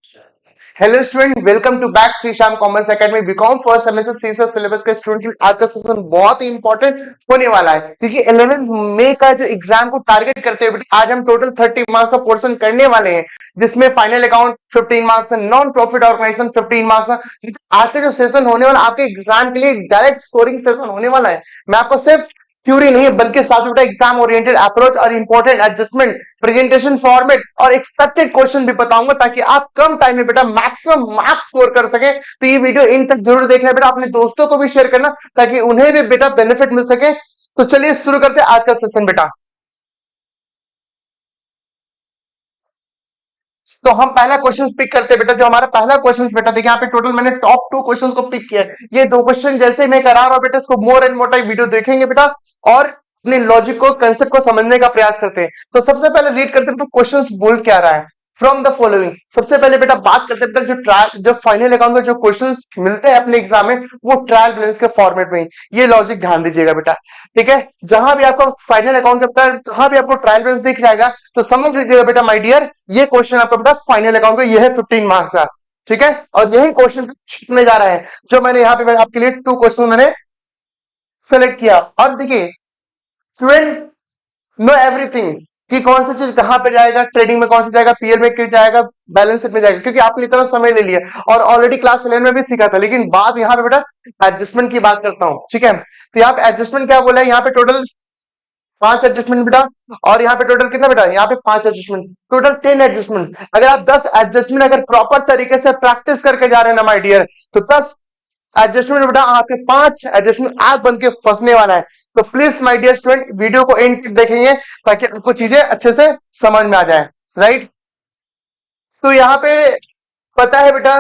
Hello student, welcome to back Shri Shyam commerce academy BCom first semester CSA syllabus के student के लिए आज का सेशन बहुत ही इंपॉर्टेंट होने वाला है क्योंकि 11 मई का जो एग्जाम को टारगेट करते हुए आज हम टोटल 30 मार्क्स का पोर्शन करने वाले हैं, जिसमें फाइनल अकाउंट 15 मार्क्स है, नॉन प्रॉफिट ऑर्गेनाइजेशन 15 मार्क्स है। आज का जो सेशन होने वाला आपके एग्जाम के लिए डायरेक्ट स्कोरिंग सेशन होने वाला है। मैं आपको सिर्फ थ्योरी नहीं बल्कि साथ में एग्जाम ओरिएंटेड अप्रोच और इंपॉर्टेंट एडजस्टमेंट, प्रेजेंटेशन फॉर्मेट और एक्सपेक्टेड क्वेश्चन भी बताऊंगा ताकि आप कम टाइम में बेटा मैक्सिमम मार्क्स स्कोर कर सके। तो ये वीडियो इन तक जरूर देखना बेटा, अपने दोस्तों को भी शेयर करना ताकि उन्हें भी बेटा बेनिफिट मिल सके। तो चलिए शुरू करते हैं आज का सेशन बेटा। तो हम पहला क्वेश्चन पिक करते हैं बेटा। जो हमारा पहला क्वेश्चन बेटा, देखिए यहाँ पे टोटल मैंने टॉप 2 क्वेश्चन को पिक किया है। ये 2 क्वेश्चन जैसे मैं करा रहा हूं बेटा, इसको more and more type video देखेंगे बेटा और अपने लॉजिक को, कंसेप्ट को समझने का प्रयास करते हैं। तो सबसे पहले रीड करते हैं तो क्वेश्चन बोल क्या रहा है। फ्रॉम द फॉलोइंग, सबसे पहले बेटा बात करते हैं जो ट्रायल, जो फाइनल अकाउंट में जो क्वेश्चंस मिलते हैं अपने एग्जाम में, वो ट्रायल बैलेंस के फॉर्मेट में। ये लॉजिक ध्यान दीजिएगा बेटा, ठीक है। जहां भी आपको फाइनल अकाउंट का, जहां भी आपको ट्रायल बैलेंस दिख जाएगा तो समझ लीजिएगा बेटा माय डियर, ये क्वेश्चन आपका बेटा फाइनल अकाउंट का ये है 15 मार्क्स का, ठीक है। और यही क्वेश्चन छूटने जा रहा है जो मैंने यहाँ पे आपके लिए 2 क्वेश्चन मैंने सेलेक्ट किया। और देखिए स्टूडेंट, नो एवरीथिंग कि कौन सी चीज कहां पे जाएगा, ट्रेडिंग में कौन सा जाएगा, पीएल में क्यों जाएगा, बैलेंस शीट में जाएगा, क्योंकि आपने इतना समय ले लिया और ऑलरेडी क्लास 11 में भी सीखा था। लेकिन बात यहाँ पे बेटा एडजस्टमेंट की बात करता हूं, ठीक है। तो यहाँ पे एडजस्टमेंट क्या बोला है, यहाँ पे टोटल 5 एडजस्टमेंट बेटा। और यहाँ पे टोटल कितना बेटा, यहाँ पे 5 एडजस्टमेंट, टोटल 10 एडजस्टमेंट। अगर आप 10 एडजस्टमेंट अगर प्रॉपर तरीके से प्रैक्टिस करके जा रहे हैं ना माय डियर, तो 10 एडजस्टमेंट बेटा आपके 5 एडजस्टमेंट आग बन के फंसने वाला है। तो please my dear student video को एंड तक देखेंगे ताकि आपको चीजें अच्छे से समझ में आ जाए, राइट। तो यहाँ पे पता है बेटा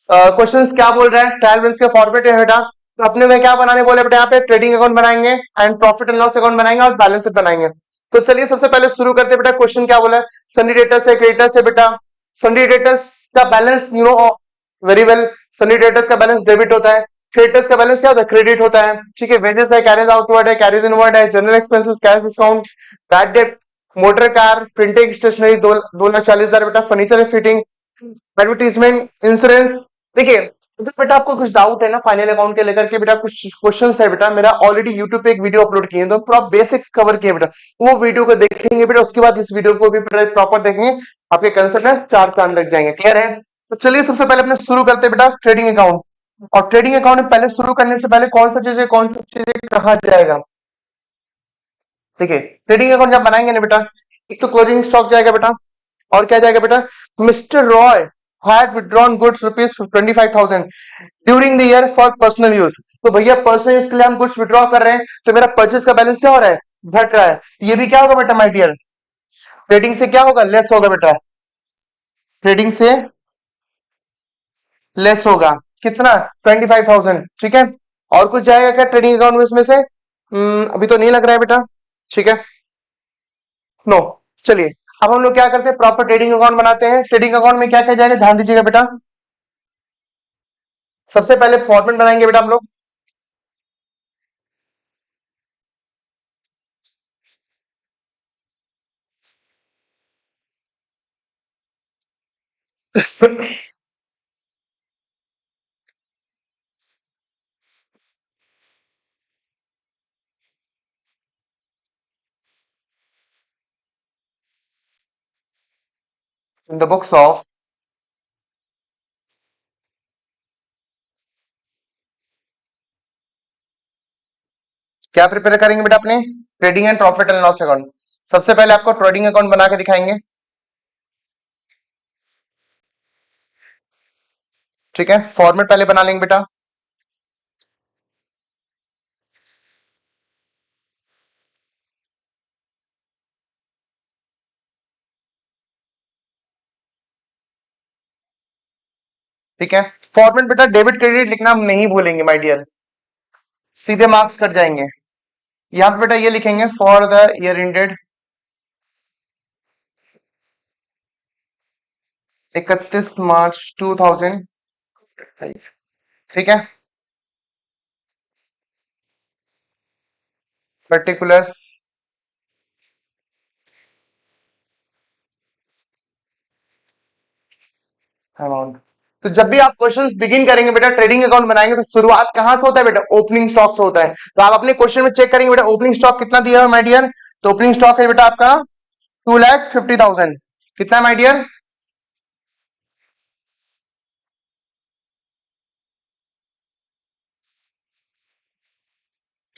क्वेश्चंस क्या बोल रहा है, ट्रायल बैलेंस के फॉर्मेट है बेटा। तो अपने में क्या बनाने बोले बेटा, यहाँ पे ट्रेडिंग अकाउंट बनाएंगे and profit and loss account बनाएंगे और बैलेंस शीट बनाएंगे। तो चलिए सबसे पहले शुरू करते हैं बेटा। क्वेश्चन क्या बोला है, सनी डेटर्स है, क्रेडिटर्स है बेटा। सनी डेटर्स का balance you know very well, Sunny debtors का बैलेंस डेबिट होता है, क्रेडिटर्स का बैलेंस क्या होता है, क्रेडिट होता है, ठीक है। वेजेस है, कैरीज आउटवर्ड है, कैरीज इनवर्ड है, general expenses, cash discount, bad debt, motor car, printing stationery 2,40,000 बेटा, फर्नीचर फिटिंग, एडवर्टीजमेंट, इंश्योरेंस। देखिए अगर बेटा आपको कुछ डाउट है ना फाइनल अकाउंट के लेकर के बेटा, कुछ क्वेश्चंस है बेटा, मेरा ऑलरेडी यूट्यूब पे एक वीडियो अपलोड किए हैं तो पूरा बेसिक्स कवर किए बेटा, वो वीडियो को देखेंगे बेटा, उसके बाद इस वीडियो को भी प्रॉपर देखेंगे, आपके कंसेप्ट में 4 चांद लग जाएंगे, क्लियर है। तो चलिए सबसे पहले अपने शुरू करते हैं बेटा ट्रेडिंग अकाउंट। और ट्रेडिंग अकाउंट में पहले शुरू करने से पहले कौन सा चीजें कहा जाएगा, देखिए ट्रेडिंग अकाउंट जब बनाएंगे ना बेटा, एक तो क्लोजिंग स्टॉक जाएगा बेटा, और क्या जाएगा बेटा, mister Roy had withdrawn goods rupees 25,000 during the year for personal use. तो भैया पर्सनल यूज के लिए हम गुड्स विड्रॉ कर रहे हैं तो मेरा परचेज का बैलेंस क्या हो रहा है, घट रहा है। तो ये भी क्या होगा बेटा माय डियर, ट्रेडिंग से क्या होगा, लेस होगा बेटा, ट्रेडिंग से लेस होगा, कितना, 25,000, ठीक है। और कुछ जाएगा क्या ट्रेडिंग अकाउंट में इसमें से, अभी तो नहीं लग रहा है बेटा, ठीक है, नो। चलिए अब हम लोग क्या करते हैं, प्रॉपर ट्रेडिंग अकाउंट बनाते हैं। ट्रेडिंग अकाउंट में क्या क्या जाएगा ध्यान दीजिएगा बेटा। सबसे पहले फॉर्मेट बनाएंगे बेटा हम लोग। इन द बुक्स ऑफ, क्या प्रिपेयर करेंगे बेटा अपने, trading and profit and loss account. सबसे पहले आपको ट्रेडिंग अकाउंट बना के दिखाएंगे, ठीक है। फॉर्मेट पहले बना लेंगे बेटा, ठीक है। फॉर्मेट बेटा डेबिट क्रेडिट लिखना हम नहीं भूलेंगे माय डियर, सीधे मार्क्स कट जाएंगे। यहाँ पे बेटा ये लिखेंगे फॉर द ईयर एंडेड 31 मार्च 2005, ठीक है। Particulars, amount. तो जब भी आप क्वेश्चंस बिगिन करेंगे बेटा, ट्रेडिंग अकाउंट बनाएंगे, तो शुरुआत कहां से होता है बेटा? ओपनिंग स्टॉक से होता है। तो आप अपने क्वेश्चन में चेक करेंगे बेटा, ओपनिंग स्टॉक कितना दिया है माय डियर? तो ओपनिंग स्टॉक है बेटा आपका 2,50,000। कितना my dear?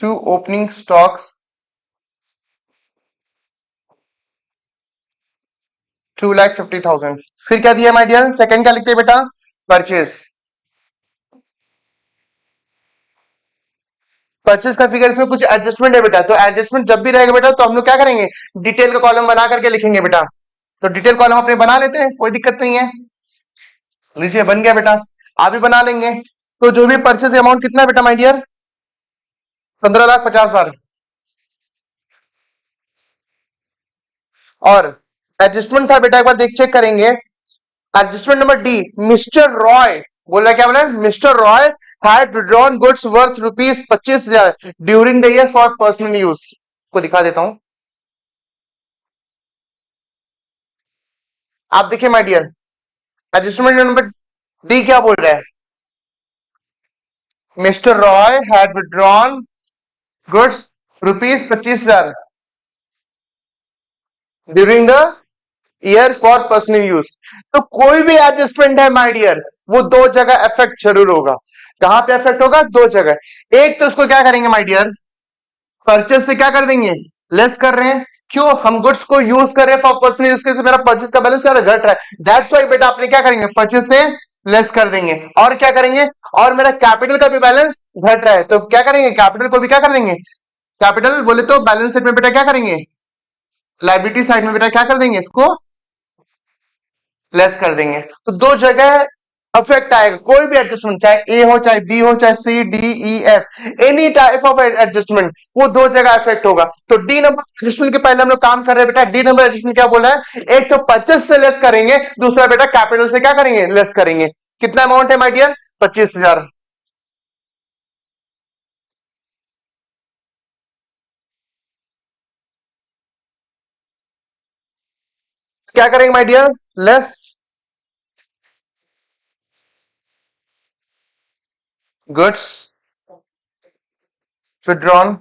To opening stocks 2,50,000। फिर क्या दिया माय डियर? सेकंड क्या लिखते हैं बेटा? परचेज। परचेज का फिगर इसमें कुछ एडजस्टमेंट है बेटा, तो एडजस्टमेंट जब भी रहेगा बेटा, तो हम लोग क्या करेंगे? डिटेल का कॉलम बना करके लिखेंगे बेटा। तो डिटेल कॉलम अपने बना लेते हैं, कोई दिक्कत नहीं है। लीजिए बन गया बेटा, आप भी बना लेंगे। तो जो भी परचेज अमाउंट कितना है बेटा माय डियर? 15,50,000। और एडजस्टमेंट था बेटा, एक बार देख चेक करेंगे। Adjustment number D, mister Roy बोल रहा है, क्या बोला? Mister Roy had withdrawn goods worth ₹25,000 during the year for personal use. को दिखा देता हूं, आप देखिए my dear, adjustment number D क्या बोल रहा है? Mister Roy had withdrawn goods ₹25,000 during the year for personal use. तो कोई भी एडजस्टमेंट है माय डियर, वो दो जगह इफेक्ट जरूर होगा। कहां पे इफेक्ट होगा? दो जगह। एक तो उसको क्या करेंगे माय डियर? परचेस से क्या कर देंगे? लेस कर रहे हैं। क्यों? हम गुड्स को यूज कर रहे हैं फॉर पर्सनल यूज के, मेरा परचेस का बैलेंस क्या घट रहा है। दैट्स व्हाई बेटा आपने क्या करेंगे? परचेस से लेस कर देंगे। और क्या करेंगे? और मेरा कैपिटल का भी बैलेंस घट रहा है, तो क्या करेंगे? कैपिटल को भी क्या कर देंगे? कैपिटल बोले तो बैलेंस शीट में बेटा क्या करेंगे? लाइबिलिटी साइड में बेटा क्या कर देंगे? इसको लेस कर देंगे। तो दो जगह अफेक्ट आएगा, कोई भी एडजस्टमेंट, चाहे ए हो, चाहे बी हो, चाहे C D E F, any type of adjustment, वो दो जगह इफेक्ट होगा। तो डी नंबर एडजस्टमेंट के पहले हम लोग काम कर रहे हैं बेटा। डी नंबर एडजस्टमेंट क्या बोला है? एक तो परचेस से लेस करेंगे, दूसरा बेटा कैपिटल से क्या करेंगे? लेस करेंगे। कितना अमाउंट है माय डियर? 25,000। क्या करेंगे my dear? Less goods withdrawn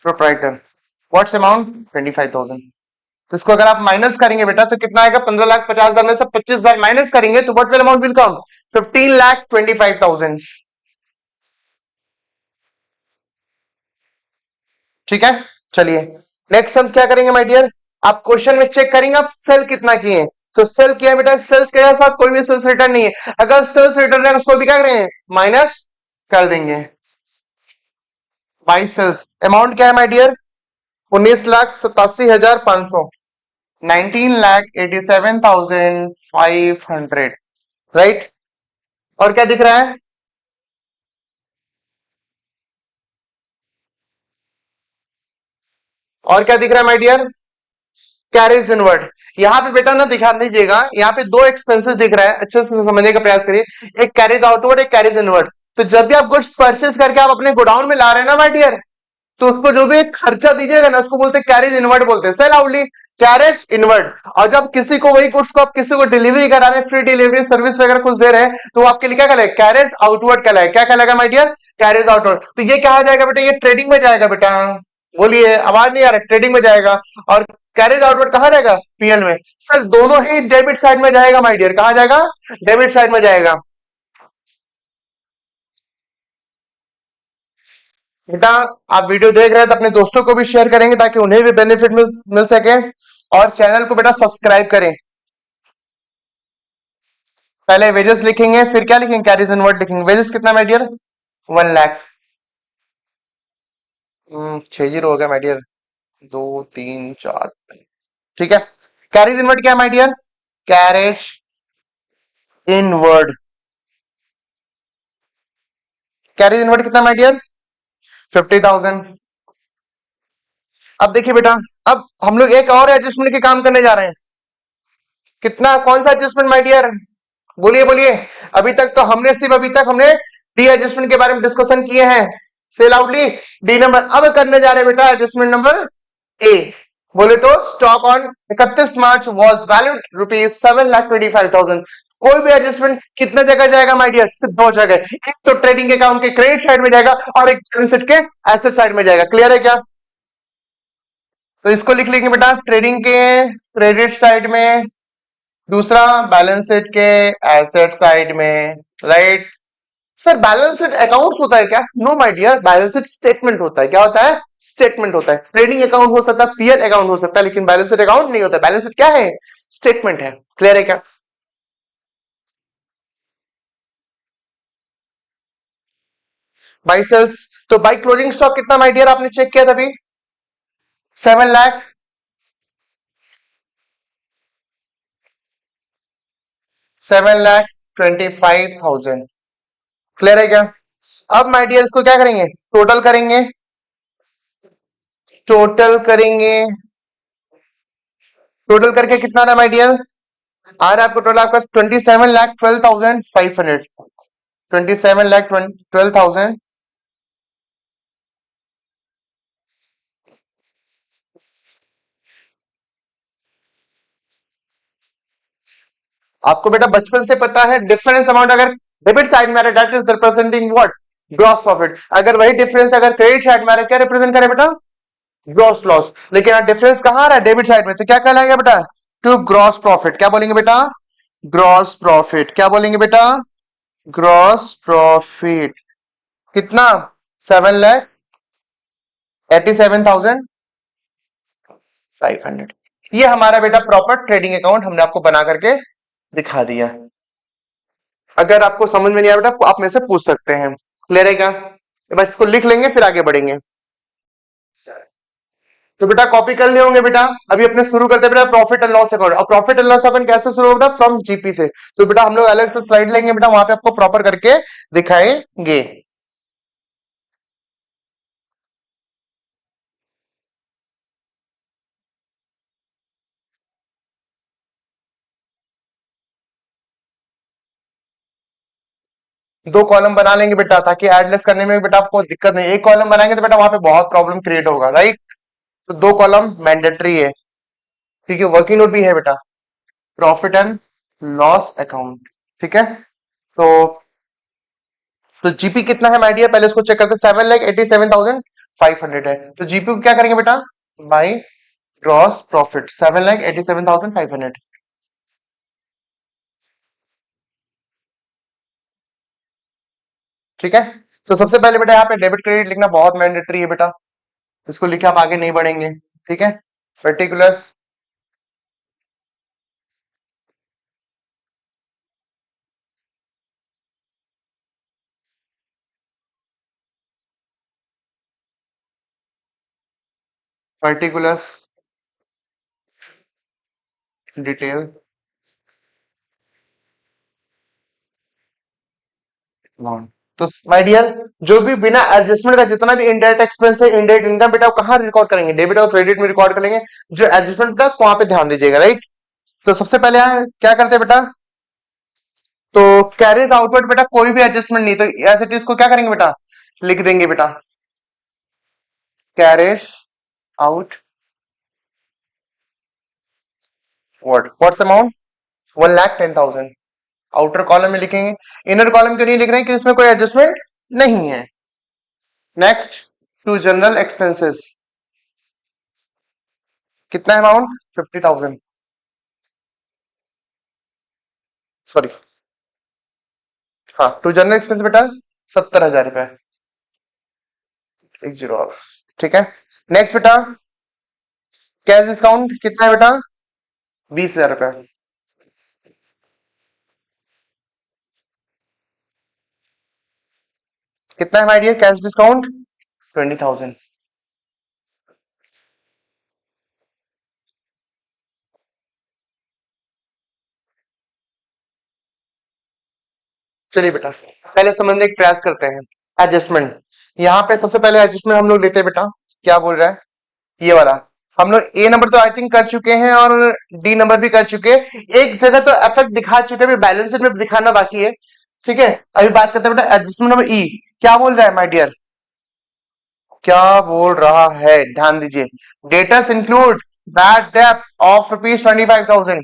proprietor, what's amount? 25,000। तो इसको अगर आप माइनस करेंगे बेटा, तो कितना आएगा? 15,50,000 में से 25,000 माइनस करेंगे, तो what will amount will come? 15,25,000। ठीक है, चलिए नेक्स्ट हम क्या करेंगे माय डियर? आप क्वेश्चन में चेक करेंगे आप सेल कितना किए। तो सेल किया बेटा, सेल्स के साथ कोई भी सेल्स रिटर्न नहीं है। अगर सेल्स रिटर्न है उसको भी क्या करेंगे? माइनस कर देंगे। बाई सेल्स अमाउंट क्या है माय डियर? 19,87,500, 19,87,500, राइट। और क्या दिख रहा है? और क्या दिख रहा है माय डियर? Carriage inward. यहाँ पे बेटा ना ध्यान दीजिएगा, यहाँ पे दो एक्सपेंसेस दिख रहा है, अच्छे से समझने का प्रयास करिए। एक कैरेज आउटवर्ड, एक कैरेज इनवर्ड। तो जब भी आप गुड्स परचेज करके आप अपने गोडाउन में ला रहे हैं ना माय डियर, तो उसको जो भी खर्चा दीजिएगा ना, उसको बोलते हैं कैरेज इनवर्ड बोलते हैं। सेल आउटली कैरेज इनवर्ड। और जब किसी को वही गुड्स को आप किसी को डिलीवरी करा रहे हैं, फ्री डिलीवरी सर्विस वगैरह कुछ दे रहे हैं, तो आपके लिए क्या कहलाएगा? कैरेज आउटवर्ड कहलाएगा। क्या कहलाएगा माय डियर? Carriage outward. तो ये कहा जाएगा बेटा? ये ट्रेडिंग में जाएगा बेटा। बोलिए, आवाज नहीं आ रहा? ट्रेडिंग में जाएगा। और कैरेज आउटवर्ड कहां जाएगा? पीएल में। सर दोनों ही डेबिट साइड में जाएगा माय डियर। कहां जाएगा? डेबिट साइड में जाएगा। बेटा आप वीडियो देख रहे हैं तो अपने दोस्तों को भी शेयर करेंगे, ताकि उन्हें भी बेनिफिट मिल सके। और चैनल को बेटा सब्सक्राइब करें। पहले वेजेस लिखेंगे, फिर क्या लिखेंगे? कैरेज इनवर्ड लिखेंगे। वेजेस कितना माय डियर? 1,00,000। 6 जीरो हो गया माय डियर, 2 3 4। ठीक है। कैरेज इनवर्ड क्या है my dear? Carriage inward. Carriage inward कितना माय डियर? 50,000। अब देखिए बेटा, अब हम लोग एक और एडजस्टमेंट के काम करने जा रहे हैं। कितना? कौन सा एडजस्टमेंट माय डियर? बोलिए बोलिए। अभी तक तो हमने सिर्फ अभी तक हमने डी एडजस्टमेंट के बारे में डिस्कशन किए हैं। से लाउडली। D number. अब करने जा रहे हैं बेटा एडजस्टमेंट नंबर ए। बोले तो stock on 31 March was valued ₹7,25,000। कोई भी एडजस्टमेंट कितने जगह जाएगा माय डियर? सिर्फ दो जगह। एक तो ट्रेडिंग अकाउंट के क्रेडिट साइड में जाएगा और एक बैलेंस शीट के एसेट साइड में जाएगा। क्लियर है क्या? तो इसको लिख लेंगे बेटा ट्रेडिंग के क्रेडिट साइड में, दूसरा बैलेंस शीट के एसेट साइड में। Right sir, balance sheet accounts होता है क्या? No my dear, balance sheet statement होता है। क्या होता है? स्टेटमेंट होता है। ट्रेडिंग अकाउंट हो सकता है, पीएल अकाउंट हो सकता है, लेकिन बैलेंस शीट अकाउंट नहीं होता। बैलेंस शीट क्या है? स्टेटमेंट है। क्लियर है क्या? बाई सेल्स, तो बाई क्लोजिंग स्टॉक कितना माय डियर आपने चेक किया था अभी? 7 लाख 7,25,000। क्लियर है क्या? अब माय डियर इसको क्या करेंगे? टोटल करेंगे। टोटल करेंगे, टोटल करके कितना रहा माय डियर? आ रहा है आपको टोटल आपका 27,12,500। 27,12,500। आपको बेटा बचपन से पता है डिफरेंस अमाउंट अगर डेबिट साइड में आ रहा है that is representing what? Gross profit. अगर वही डिफरेंस अगर क्रेडिट साइड में आ रहा है क्या रिप्रेजेंट करे बेटा? Gross loss. लेकिन यहाँ डिफरेंस कहां आ रहा है? डेबिट साइड में, तो क्या कहलाएगा बेटा? To gross profit. क्या बोलेंगे बेटा? Gross profit. क्या बोलेंगे बेटा? Gross profit. कितना? 7,87,500। ये हमारा बेटा प्रॉपर ट्रेडिंग अकाउंट हमने आपको बना करके दिखा दिया। अगर आपको समझ में नहीं आया बेटा आप मेरे से पूछ सकते हैं। क्लियर है क्या? बस इसको लिख लेंगे फिर आगे बढ़ेंगे। तो बेटा कॉपी कर लिए होंगे बेटा। अभी अपने शुरू करते हैं बेटा प्रॉफिट एंड लॉस अकाउंट। और प्रॉफिट एंड लॉस अकाउंट कैसे शुरू होगा बेटा? फ्रॉम जीपी से। तो बेटा हम लोग अलग से स्लाइड लेंगे बेटा, वहां पे आपको प्रॉपर करके दिखाएंगे। दो कॉलम बना लेंगे बेटा ताकि एडलेस करने में बेटा आपको दिक्कत नहीं। एक कॉलम बनाएंगे तो बेटा वहां पे बहुत प्रॉब्लम क्रिएट होगा। राइट, तो दो कॉलम मैंडेटरी है। ठीक है, वर्किंग नोट भी है बेटा प्रॉफिट एंड लॉस अकाउंट। ठीक है, तो जीपी कितना है माय डियर? पहले उसको चेक करते हैं। 7,87,500 है। तो जीपी को क्या करेंगे बेटा? By gross profit 7,87,500। ठीक है, तो सबसे पहले बेटा यहाँ पे डेबिट क्रेडिट लिखना बहुत मैंडेटरी है बेटा। इसको लिखे आप आगे नहीं बढ़ेंगे। ठीक है, पर्टिकुलर्स पर्टिकुलर्स डिटेल अमाउंट। तो माय डियर जो भी बिना एडजस्टमेंट का जितना भी इनडायरेक्ट एक्सपेंस है, इनडायरेक्ट इनकम बेटा कहां रिकॉर्ड करेंगे? डेबिट और क्रेडिट में रिकॉर्ड करेंगे। जो एडजस्टमेंट का वहां पे ध्यान दीजिएगा। राइट, तो सबसे पहले यहाँ क्या करते हैं बेटा? तो कैरेज आउटवर्ड बेटा कोई भी एडजस्टमेंट नहीं, तो एज इट इज को क्या करेंगे बेटा? लिख देंगे बेटा carriage out word what's amount? 1,10,000। Outer column में लिखेंगे। इनर कॉलम क्यों नहीं लिख रहे हैं? कि इसमें कोई एडजस्टमेंट नहीं है। नेक्स्ट, टू जनरल एक्सपेंसेस कितना है अमाउंट? 50,000। सॉरी, हाँ, टू जनरल एक्सपेंस बेटा 70,000 रुपए। एक जीरो और। ठीक है, नेक्स्ट बेटा कैश डिस्काउंट कितना है बेटा? 20,000 रुपए। कितना है हमारे कैश डिस्काउंट? 20,000। चलिए बेटा पहले समझने का प्रयास करते हैं। एडजस्टमेंट, यहाँ पे सबसे पहले एडजस्टमेंट हम लोग लेते हैं बेटा। क्या बोल रहा है ये वाला? हम लोग ए नंबर तो आई थिंक कर चुके हैं और डी नंबर भी कर चुके हैं। एक जगह तो इफेक्ट दिखा चुके हैं, बैलेंस शीट में दिखाना बाकी है। ठीक है, अभी बात करते हैं बेटा एडजस्टमेंट नंबर ई। क्या बोल रहा है माय डियर? क्या बोल रहा है, ध्यान दीजिए। Debtors include bad debt of ₹25,000,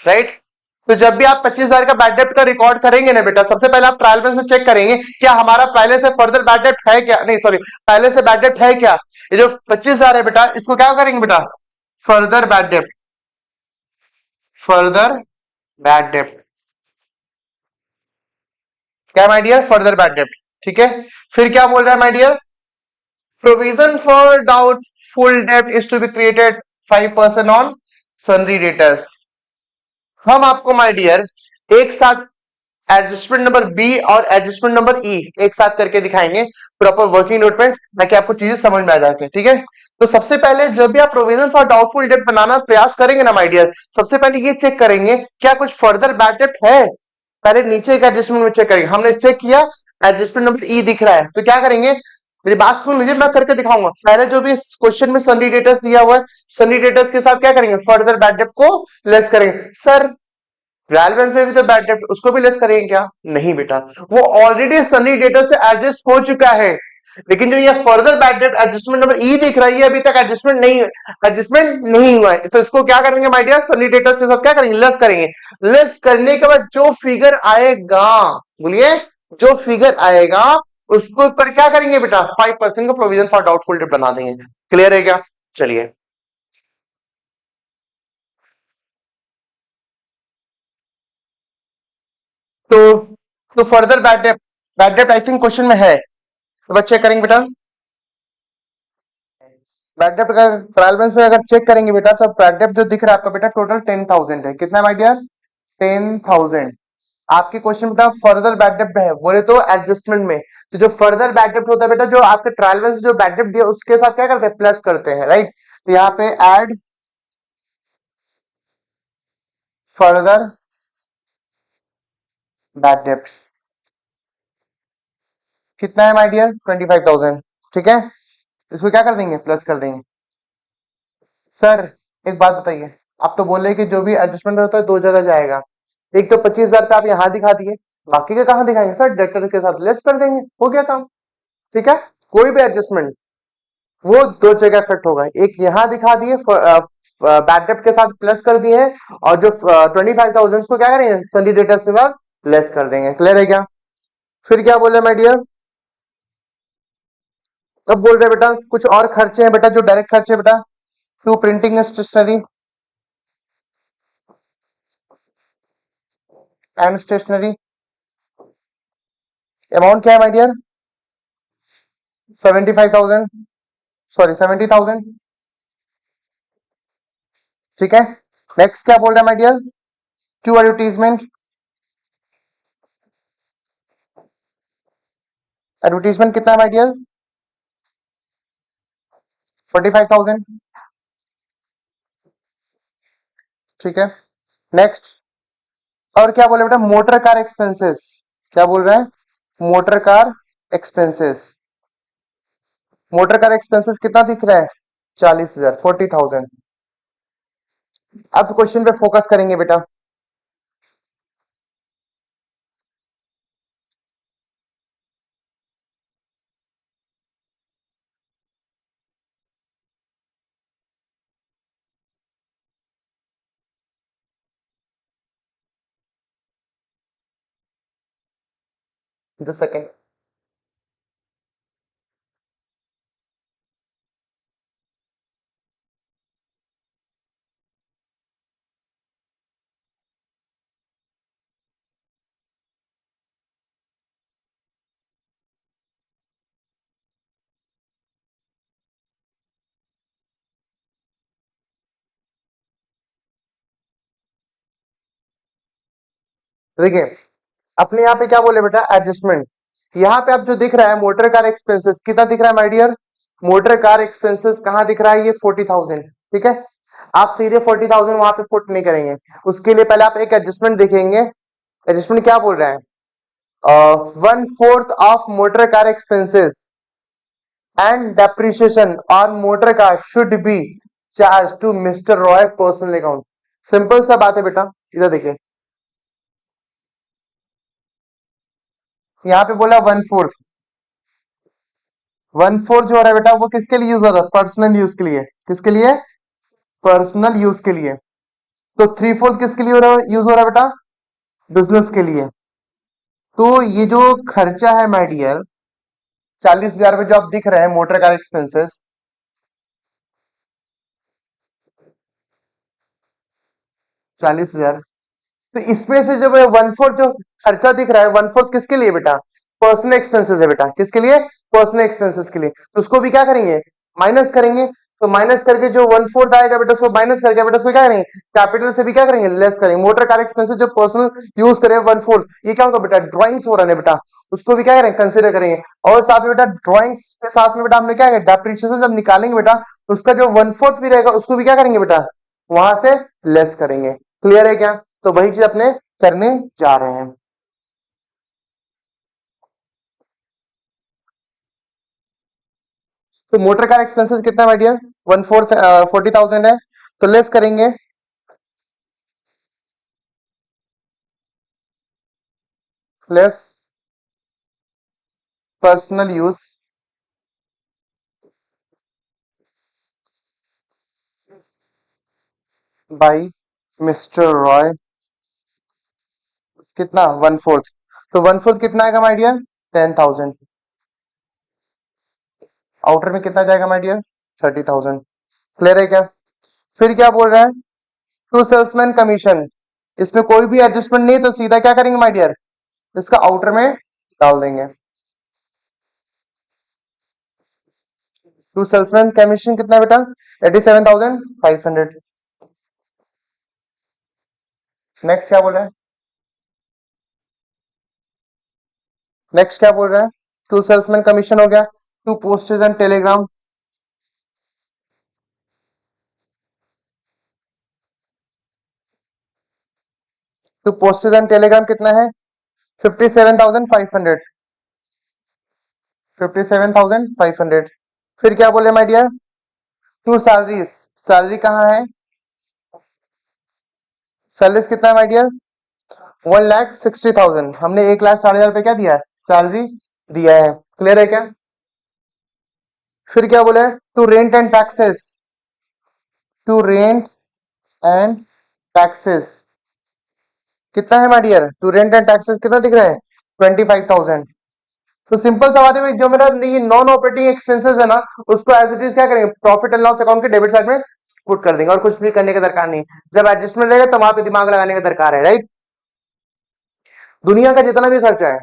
right. तो जब भी आप 25,000 का बैड डेट का रिकॉर्ड करेंगे ना बेटा, सबसे पहले आप ट्रायल बैलेंस में चेक करेंगे क्या हमारा पहले से फर्दर बैड डेट है क्या, नहीं सॉरी, पहले से बैड डेट है क्या। ये जो 25,000 है बेटा, इसको क्या करेंगे बेटा, further bad debt, further bad debt, क्या my dear, further bad debt, ठीक है। फिर क्या बोल रहा है my dear, provision for doubtful debt is to be created 5% on sundry debtors. हम आपको माय डियर एक साथ एडजस्टमेंट नंबर बी और एडजस्टमेंट नंबर ई एक साथ करके दिखाएंगे प्रॉपर वर्किंग नोट में, ताकि आपको चीजें समझ में आ जाए, ठीक है। तो सबसे पहले जब भी आप प्रोविजन फॉर डाउटफुल डेट बनाना प्रयास करेंगे ना माय डियर, सबसे पहले ये चेक करेंगे क्या कुछ फर्दर बैड डेट है। पहले नीचे का एडजस्टमेंट में चेक करेंगे, हमने चेक किया एडजस्टमेंट नंबर ई दिख रहा है, तो क्या करेंगे, मेरी बात सुन लीजिए, मैं करके दिखाऊंगा। पहले जो भी क्वेश्चन में सन्नी डेटर्स दिया हुआ है, सन्नी डेटर्स के साथ क्या करेंगे, फर्दर बैड डेट को लेस करेंगे। सर रेलेवेंस में भी तो बैड डेट, उसको भी लेस करेंगे क्या, नहीं बेटा, वो ऑलरेडी सनी डेटा से एडजस्ट हो चुका है। लेकिन जो ये further bad date adjustment number ई दिख रहा है, अभी तक एडजस्टमेंट नहीं हुआ है, तो इसको क्या करेंगे माय डियर, सनी डेटा के साथ क्या करेंगे, लेस करेंगे। लेस करने के बाद जो फिगर आएगा, बोलिए, जो फिगर आएगा उसको पर क्या करेंगे बेटा, 5% का प्रोविजन फॉर डाउटफुल डेट बना देंगे। क्लियर है क्या, चलिए। तो further bad date I think question में है, तो बच्चे करेंगे बेटा। बैड डेट का ट्रायल बैलेंस में अगर चेक करेंगे बेटा, तो बैड डेट जो दिख रहा है आपका बेटा टोटल 10,000 है। कितना माय डियर, 10,000। आपके क्वेश्चन बेटा फर्दर बैड डेट है, बोले तो एडजस्टमेंट में, तो जो फर्दर बैड डेट होता है बेटा, जो आपके ट्रायल बैलेंस जो बैड डेट दिया उसके साथ क्या करते हैं, प्लस करते हैं, राइट। तो यहाँ पे एड फर्दर बैड डेट कितना है माय डियर, 25,000, ठीक है। इसको क्या कर देंगे, प्लस कर देंगे। सर एक बात बताइए, आप तो बोल रहे हैं कि जो भी एडजस्टमेंट होता है दो जगह जाएगा, एक तो 25,000 का आप यहाँ दिखा दिए, बाकी का कहाँ दिखाएंगे, सर डेटर के साथ लेस कर देंगे, हो गया काम, ठीक है। कोई भी एडजस्टमेंट वो दो जगह इफेक्ट होगा, एक यहाँ दिखा दिए बैड डेट के साथ प्लस कर दिए हैं, और जो 25,000 को क्या करेंगे, सन्डी डेटर्स के साथ लेस कर देंगे। क्लियर है क्या। फिर क्या बोल रहे माय डियर, अब बोल रहे बेटा कुछ और खर्चे हैं बेटा, जो डायरेक्ट खर्चे हैं बेटा, to printing stationery and stationery, amount क्या है माय डियर, 75,000, सॉरी 70,000, ठीक है। नेक्स्ट क्या बोल रहा है my dear, to advertisement, advertisement कितना है माय डियर, 45,000, ठीक है। नेक्स्ट, और क्या बोले बेटा, मोटर कार एक्सपेंसेस, क्या बोल रहे हैं, motor car expenses, motor car expenses कितना दिख रहा है, 40,000, 40,000। अब क्वेश्चन पे फोकस करेंगे बेटा। Just second. देखिए अपने यहाँ पे क्या बोले बेटा, एडजस्टमेंट, यहाँ पे आप जो दिख रहा है मोटर कार एक्सपेंसेस कितना दिख रहा है my dear, motor car expenses कहाँ दिख रहा है, ये 40,000, ठीक है। आप सीधे 40,000 वहां पे पुट नहीं करेंगे, उसके लिए पहले आप एक एडजस्टमेंट देखेंगे। एडजस्टमेंट क्या बोल रहा है, 1/4 of motor car expenses and depreciation on motor car should be charge to mister Roy personal account. Simple सा बात है बेटा, इधर देखिए, यहाँ पे बोला 1/4, 1/4 जो हो रहा है बेटा वो किसके लिए यूज हो रहा है? पर्सनल यूज के लिए। किसके लिए? पर्सनल यूज के लिए। तो 3/4 किसके लिए हो रहा है, यूज हो रहा है बेटा? बिजनेस के लिए। तो ये जो खर्चा है माय डियर, 40,000 रुपए जो आप दिख रहे हैं मोटर कार एक्सपेंसेस, 40,000, तो इसमें से जो 1/4 जो खर्चा दिख रहा है, 1/4 किसके लिए बेटा? पर्सनल एक्सपेंसेस है बेटा। किसके लिए? पर्सनल एक्सपेंसेस के लिए। तो उसको भी क्या करेंगे? माइनस करेंगे। तो माइनस करके जो 1/4 आएगा बेटा उसको माइनस करके बेटा उसको क्या करेंगे? कैपिटल से भी क्या करेंगे? लेस करेंगे। मोटर कार एक्सपेंसेस जो पर्सनल यूज करें 1/4, ये क्या होगा बेटा? ड्रॉइंग्स हो रहा है बेटा, उसको भी क्या करेंगे? कंसिडर करेंगे। और साथ में बेटा ड्रॉइंग्स के साथ में बेटा हमने क्या किया? डेप्रिसिएशन जब निकालेंगे बेटा, उसका जो 1/4 भी रहेगा उसको भी क्या करेंगे बेटा? वहां से लेस करेंगे। क्लियर है क्या? तो वही चीज अपने करने जा रहे हैं। तो मोटर कार एक्सपेंसेस कितना है माय डियर? 1/4 40,000 है। तो लेस करेंगे, less personal use by mister Roy, कितना? 1/4। तो 1/4 कितना आएगा माय डियर? 10,000। आउटर में कितना जाएगा माय डियर? 30,000। क्लियर है क्या? फिर क्या बोल रहा है? टू सेल्समैन कमीशन, इसमें कोई भी एडजस्टमेंट नहीं है तो सीधा क्या करेंगे माय डियर? इसका आउटर में डाल देंगे। टू सेल्समैन कमीशन कितना है बेटा? 87,500। नेक्स्ट क्या बोल रहा है? नेक्स्ट क्या बोल रहा है? टू सेल्समैन कमीशन हो गया। To postage and telegram, to postage and telegram कितना है? 57,500। 57,500। फिर क्या बोले my dear? To salaries, salary कहाँ है? सैलरीज कितना है माय डियर? 1,60,000। हमने 1,60,000 रुपए क्या दिया है? सैलरी दिया है। क्लियर है क्या? फिर क्या बोले? To rent and taxes, to rent and taxes कितना है my dear? To rent and taxes कितना दिख रहा है? 25,000। तो सिंपल सा बात है भाई, जो मेरा ये नॉन ऑपरेटिंग एक्सपेंसेस है ना, उसको एज इट इज क्या करेंगे? प्रॉफिट एंड लॉस अकाउंट के डेबिट साइड में पुट कर देंगे, और कुछ भी करने की दरकार नहीं। जब एडजस्टमेंट रहेगा तो वहां पे दिमाग लगाने का दरकार है, राइट? दुनिया का जितना भी खर्चा है,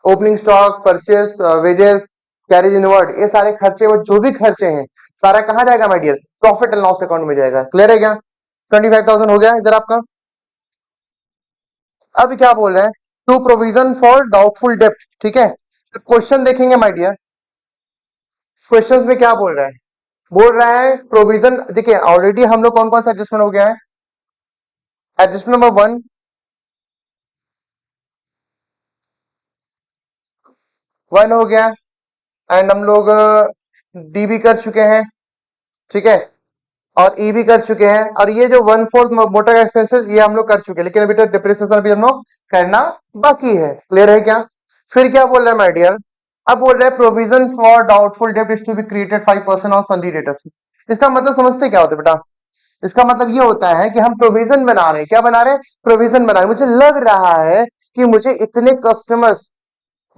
opening stock, purchase, wages, carriage inward, ये सारे खर्चे, वो जो भी खर्चे हैं, सारा कहाँ जाएगा my dear? Profit and loss account में जाएगा। क्लियर है क्या? 25,000 हो गया इधर आपका। अब क्या बोल रहे हैं? टू प्रोविजन फॉर डाउटफुल डेप्ट, ठीक है? तो क्वेश्चन देखेंगे माय डियर, क्वेश्चंस में क्या बोल रहा है? बोल रहा है प्रोविजन, देखिए ऑलरेडी हम लोग कौन कौन सा एडजस्टमेंट हो गया है? एडजस्टमेंट नंबर 1, 1 हो गया। एंड हम लोग डी भी कर चुके हैं, ठीक है, और ई भी कर चुके हैं। और ये जो 1/4 मोटर एक्सपेंसेस ये हम लोग कर चुके हैं, लेकिन अभी तो डिप्रिसिएशन भी हम लोग करना बाकी है। क्लियर है क्या? फिर क्या बोल रहा है माय डियर? अब बोल रहा है प्रोविजन फॉर डाउटफुल डेब्ट is to be created 5% of sundry debtors. इसका मतलब समझते क्या होता है बेटा? इसका मतलब ये होता है कि हम प्रोविजन बना रहे हैं। क्या बना रहे हैं? प्रोविजन बना रहे हैं। मुझे लग रहा है कि मुझे इतने कस्टमर्स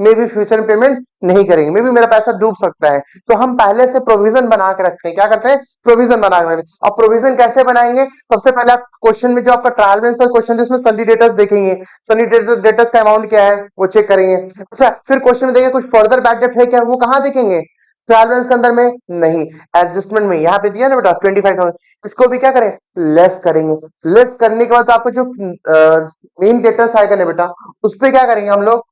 मे भी फ्यूचर में पेमेंट नहीं करेंगे, मे भी मेरा पैसा डूब सकता है, तो हम पहले से प्रोविजन बना के रखते हैं। क्या करते हैं? प्रोविजन बना के रखते हैं। अब प्रोविजन कैसे बनाएंगे? सबसे पहले आप क्वेश्चन में जो आपका ट्रायल बैलेंस का क्वेश्चन, जिसमें सन्डी डेटर्स देखेंगे, सन्डी डेटर्स का अमाउंट क्या है वो चेक करेंगे। अच्छा, फिर क्वेश्चन में देखेंगे कुछ फर्दर बैड डेट है क्या, वो कहाँ देखेंगे? ट्रायल बैलेंस के अंदर में नहीं, एडजस्टमेंट में। यहाँ पे दिया ना बेटा 25,000, इसको भी क्या करें? लेस करेंगे। लेस करने के बाद आपको जो मेन डेटर्स आएगा ना बेटा, उस पर क्या करेंगे हम लोग?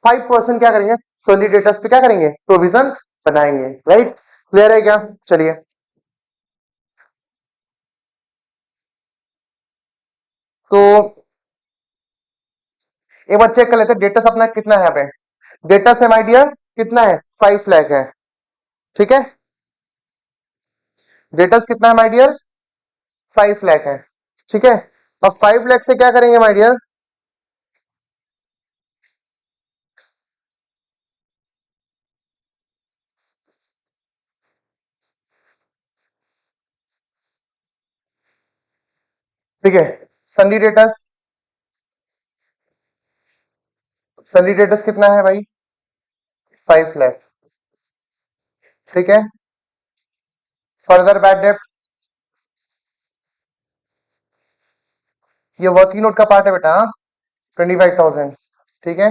5% क्या करेंगे? सॉलिडेटर्स पे क्या करेंगे? प्रोविजन बनाएंगे, राइट? क्लियर है क्या? चलिए, तो एक बार चेक कर लेते हैं डेटस अपना कितना है। यहाँ पे डेटस है माय डियर कितना है? 5 लाख है, ठीक है? डेटस कितना है माय डियर? 5 लाख है, ठीक है? अब 5 लाख से क्या करेंगे माय डियर? ठीक है। सन्नी डेटर्स, सन्नी डेटर्स कितना है भाई? 5 लाख। ठीक है। फर्दर बैड डेट, ये वर्किंग नोट का पार्ट है बेटा, 25,000। ठीक है।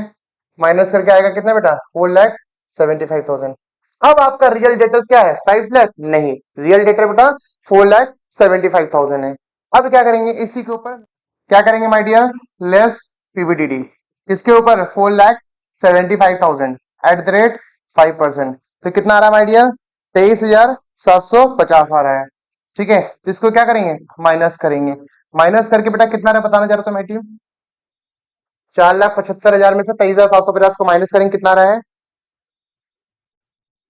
माइनस करके आएगा कितना बेटा? 4,75,000। अब आपका रियल डेटर्स क्या है? 5 लाख नहीं, रियल डेटर बेटा 4,75,000 है। अब क्या करेंगे इसी के ऊपर, क्या करेंगे माय डियर? लेस पीबीडीडी, इसके ऊपर 4,75,000 एट द रेट 5%। तो कितना आ रहा है माय डियर? 23,750 आ रहा है। ठीक है, तो इसको क्या करेंगे? माइनस करेंगे। माइनस करके बेटा कितना रहा बताना चाह रहा था मैं टीम? 4,75,000 में से 23,750 को माइनस करेंगे, कितना रहा है?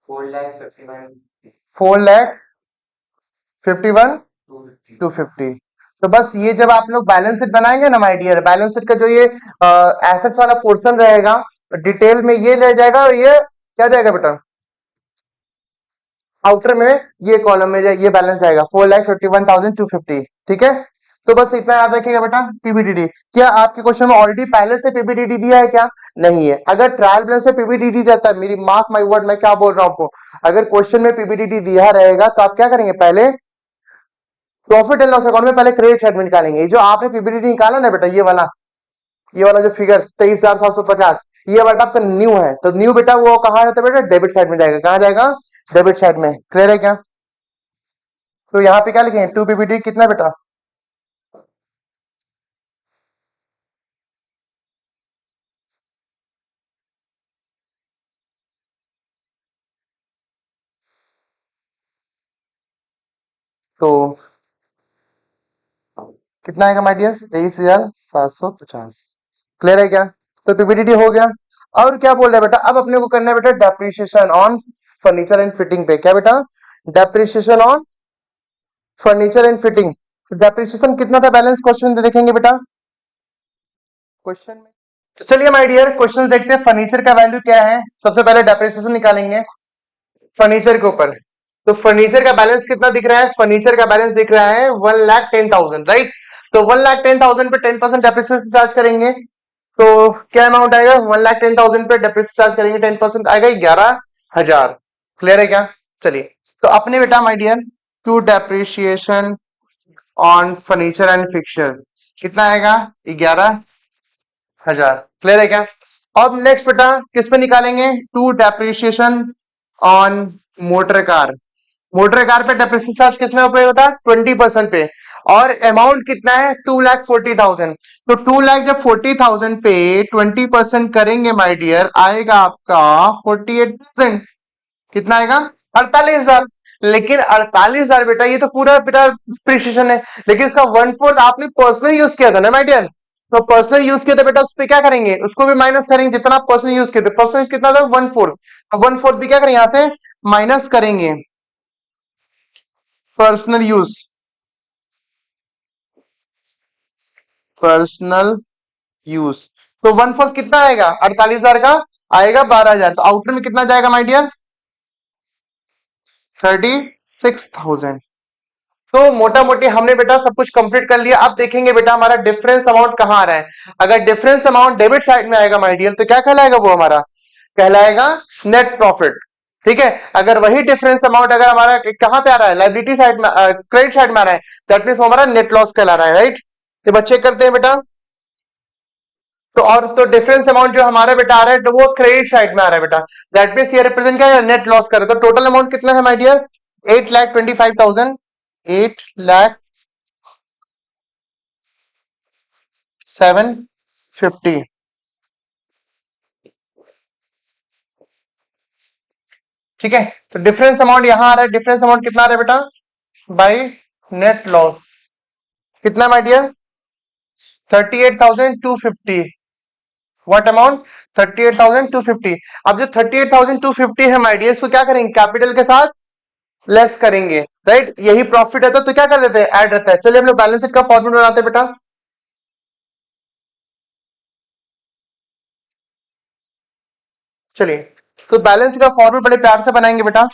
4,51,250। तो बस ये जब आप लोग बैलेंस शीट बनाएंगे ना माय डियर, बैलेंस शीट का जो ये एसेट्स वाला पोर्शन रहेगा, डिटेल में ये ले जाएगा और ये क्या जाएगा बेटा? आउटर में ये कॉलम में ये बैलेंस आएगा 4,51,250। ठीक है, तो बस इतना याद रखिएगा बेटा। पीबीडीडी, क्या आपके क्वेश्चन में ऑलरेडी पहले से पीबीडीडी दिया है क्या? नहीं है। अगर ट्रायल बैलेंस में पीबीडीडी रहता है, मेरी मार्क माय वर्ड, मैं क्या बोल रहा हूं आपको, अगर क्वेश्चन में पीबीडीडी दिया रहेगा तो आप क्या करेंगे? पहले प्रॉफिट एंड लॉस अकाउंट में पहले क्रेडिट साइड में निकालेंगे। जो आपने पीबीडीडी निकाला ना बेटा, ये वाला जो फिगर 23,750, ये वाला आपका न्यू है, तो न्यू बेटा वो कहाँ रहता है बेटा? डेबिट साइड में जाएगा। कहाँ जाएगा? डेबिट साइड में। क्लियर है क्या? तो यहाँ पे क्या लिखेंगे? 2 पीबीडी कितना बेटा? तो कितना आएगा माय डियर? 23,750। क्लियर है क्या? तो पीपीडी हो गया। और क्या बोल रहा है बेटा? अब अपने को करना है बेटा depreciation on furniture and fitting पे। क्या बेटा? Depreciation on furniture and fitting. Depreciation कितना था बैलेंस क्वेश्चन देखेंगे बेटा क्वेश्चन में। तो चलिए माय डियर क्वेश्चन देखते हैं। फर्नीचर का वैल्यू क्या है? सबसे पहले डेप्रिसिएशन निकालेंगे फर्नीचर के ऊपर। तो फर्नीचर का बैलेंस कितना दिख रहा है? फर्नीचर का बैलेंस दिख रहा है 1,10,000, राइट? तो 1,10,000 पे 10% डेप्रिसिएशन चार्ज करेंगे, तो क्या अमाउंट आएगा? 1,10,000 पे डेप्रिसिएशन चार्ज करेंगे 10% आएगा 11,000। क्लियर है क्या? चलिए, तो अपने बेटा my dear to depreciation on furniture and fixture कितना आएगा? 11,000। क्लियर है क्या? अब नेक्स्ट बेटा किस पे निकालेंगे? To depreciation on motor car. Motor car पे डेप्रिसिएशन चार्ज कितना पे होता है? 20% पे। और अमाउंट कितना है? 2,40,000। तो 2,40,000 पे 20% करेंगे माय डियर, आएगा आपका 48,000। कितना आएगा? 48,000। लेकिन 48,000 बेटा ये तो पूरा बेटा प्रिसिशन है, लेकिन इसका 1/4 आपने पर्सनल यूज किया था ना माय डियर। तो पर्सनल यूज किया था बेटा, उस पर क्या करेंगे? उसको भी माइनस करेंगे जितना आप पर्सनल यूज किए थे। पर्सनल यूज कितना था? 1/4। 1/4 भी क्या करेंगे? यहां से माइनस करेंगे पर्सनल यूज। पर्सनल यूज, तो 1/4 कितना आएगा? 48,000 का आएगा 12,000। तो आउटर में कितना जाएगा माय डियर? 36,000। तो मोटा मोटी हमने बेटा सब कुछ कंप्लीट कर लिया। अब देखेंगे बेटा हमारा डिफरेंस अमाउंट कहां आ रहा है। अगर डिफरेंस अमाउंट डेबिट साइड में आएगा माय डियर, तो क्या कहलाएगा? वो हमारा कहलाएगा नेट प्रॉफिट। ठीक है, अगर वही डिफरेंस अमाउंट अगर हमारा कहां पे आ रहा है? लाइबिलिटी साइड में, क्रेडिट साइड में आ रहा है, दैट मीन्स हमारा नेट लॉस कहला रहा है, राइट? तो बच्चे करते हैं बेटा। तो और तो डिफरेंस अमाउंट जो हमारा बेटा आ रहा है, तो वो क्रेडिट साइड में आ रहा है बेटा, दैट मीन्स ये रिप्रेजेंट क्या है? नेट लॉस कर रहा है। तो टोटल अमाउंट कितना है माय डियर? 8,25,000। 8,07,50। ठीक है, तो डिफरेंस अमाउंट यहां आ रहा है। डिफरेंस अमाउंट कितना आ रहा है बेटा? By net loss. कितना माय डियर? 38,250। What amount? 38,250। अब जो 38,250 है माय डियर, इसको क्या करेंगे? कैपिटल के साथ लेस करेंगे, राइट? यही प्रॉफिट रहता है तो क्या कर देते हैं? ऐड रहता है। चलिए हम लोग बैलेंस शीट का फॉर्मूला बनाते हैं बेटा। चलिए, तो बैलेंस शीट का फॉर्मूला बड़े प्यार से बनाएंगे बेटा।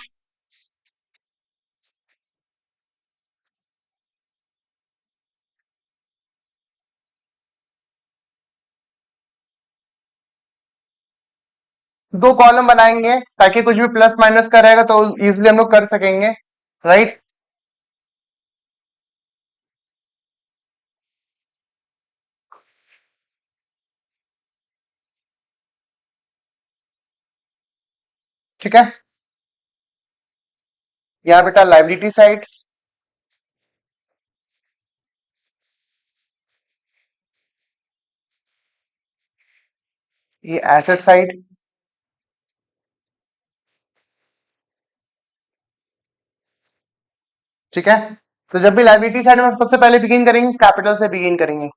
दो कॉलम बनाएंगे ताकि कुछ भी प्लस माइनस का रहेगा तो इजिली हम लोग कर सकेंगे, राइट। ठीक है, यहाँ बेटा लाइबिलिटी साइड, ये एसेट साइड। ठीक है, तो जब भी लाइबिलिटी साइड में सबसे पहले बिगिन करेंगे कैपिटल से बिगिन करेंगे।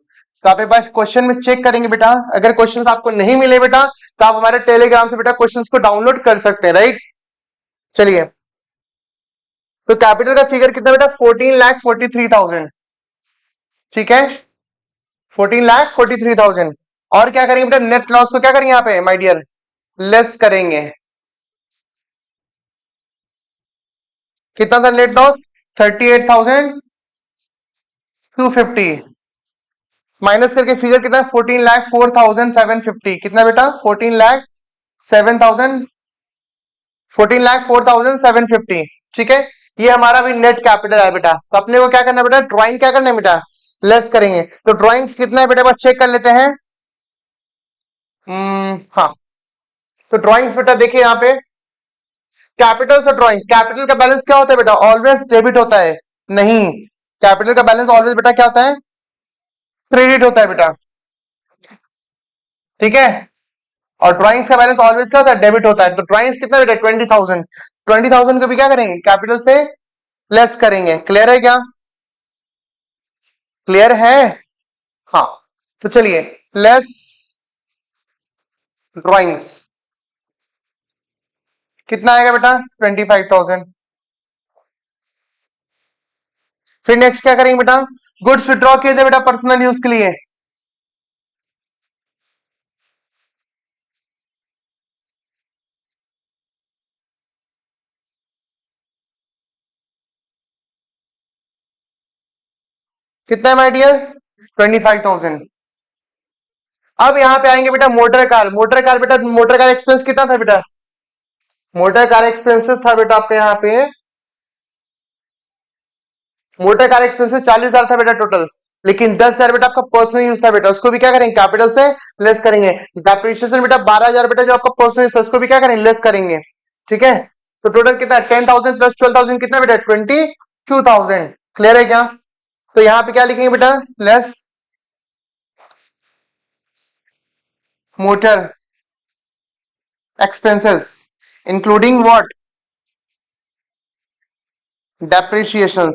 तो आप एक बार क्वेश्चन में चेक करेंगे बेटा, अगर क्वेश्चंस आपको नहीं मिले बेटा तो आप हमारे टेलीग्राम से बेटा क्वेश्चंस को डाउनलोड कर सकते हैं, राइट। चलिए, तो कैपिटल का फिगर कितना बेटा 14,43,000। ठीक है, 14,43,000। और क्या करेंगे बेटा, नेट लॉस को क्या करेंगे यहाँ पे माय डियर, लेस करेंगे। कितना था नेट लॉस, 38,250। माइनस करके फिगर कितना, 14,04,750। कितना बेटा, 14,07,000, 14,04,750। ठीक है, ये हमारा भी नेट कैपिटल है बेटा। तो अपने को क्या करना है बेटा, ड्राइंग क्या करना है बेटा, लेस करेंगे। तो ड्राइंग्स कितना है बेटा, बस चेक कर लेते हैं। हाँ, तो ड्राइंग्स बेटा देखिए यहाँ पे, कैपिटल से ड्राइंग, कैपिटल का बैलेंस क्या होता है बेटा, ऑलवेज डेबिट होता है। नहीं, कैपिटल का बैलेंस ऑलवेज बेटा क्या होता है, क्रेडिट होता है बेटा। ठीक है, और ड्राइंग्स का बैलेंस ऑलवेज क्या होता है, डेबिट होता है। तो ड्राइंग्स कितना बेटा, 20,000। 20,000 को भी क्या करेंगे, कैपिटल से लेस करेंगे। क्लियर है क्या, क्लियर है। हाँ, तो चलिए, लेस ड्राइंग्स कितना आएगा बेटा, 25,000। फिर नेक्स्ट क्या करेंगे बेटा, गुड्स विड्रॉ किए थे बेटा पर्सनल यूज के लिए। कितना है माय डियर, 25,000। अब यहाँ पे आएंगे बेटा मोटर कार, मोटर कार बेटा, मोटर कार एक्सपेंस कितना था बेटा, मोटर कार एक्सपेंसेस था बेटा आपके यहाँ पे, मोटर कार एक्सपेंसेस 40,000 था बेटा टोटल। लेकिन 10,000 बेटा आपका पर्सनल यूज था बेटा, उसको भी क्या करेंगे, कैपिटल से लेस करेंगे। डेप्रिसिएशन बेटा 12,000 बेटा जो आपका पर्सनल यूज था उसको भी क्या करेंगे, लेस करेंगे। ठीक है, तो टोटल कितना, 10,000 प्लस 12,000 कितना बेटा, 22,000। क्लियर है क्या, तो यहाँ पे क्या लिखेंगे बेटा, less motor expenses including what, depreciation.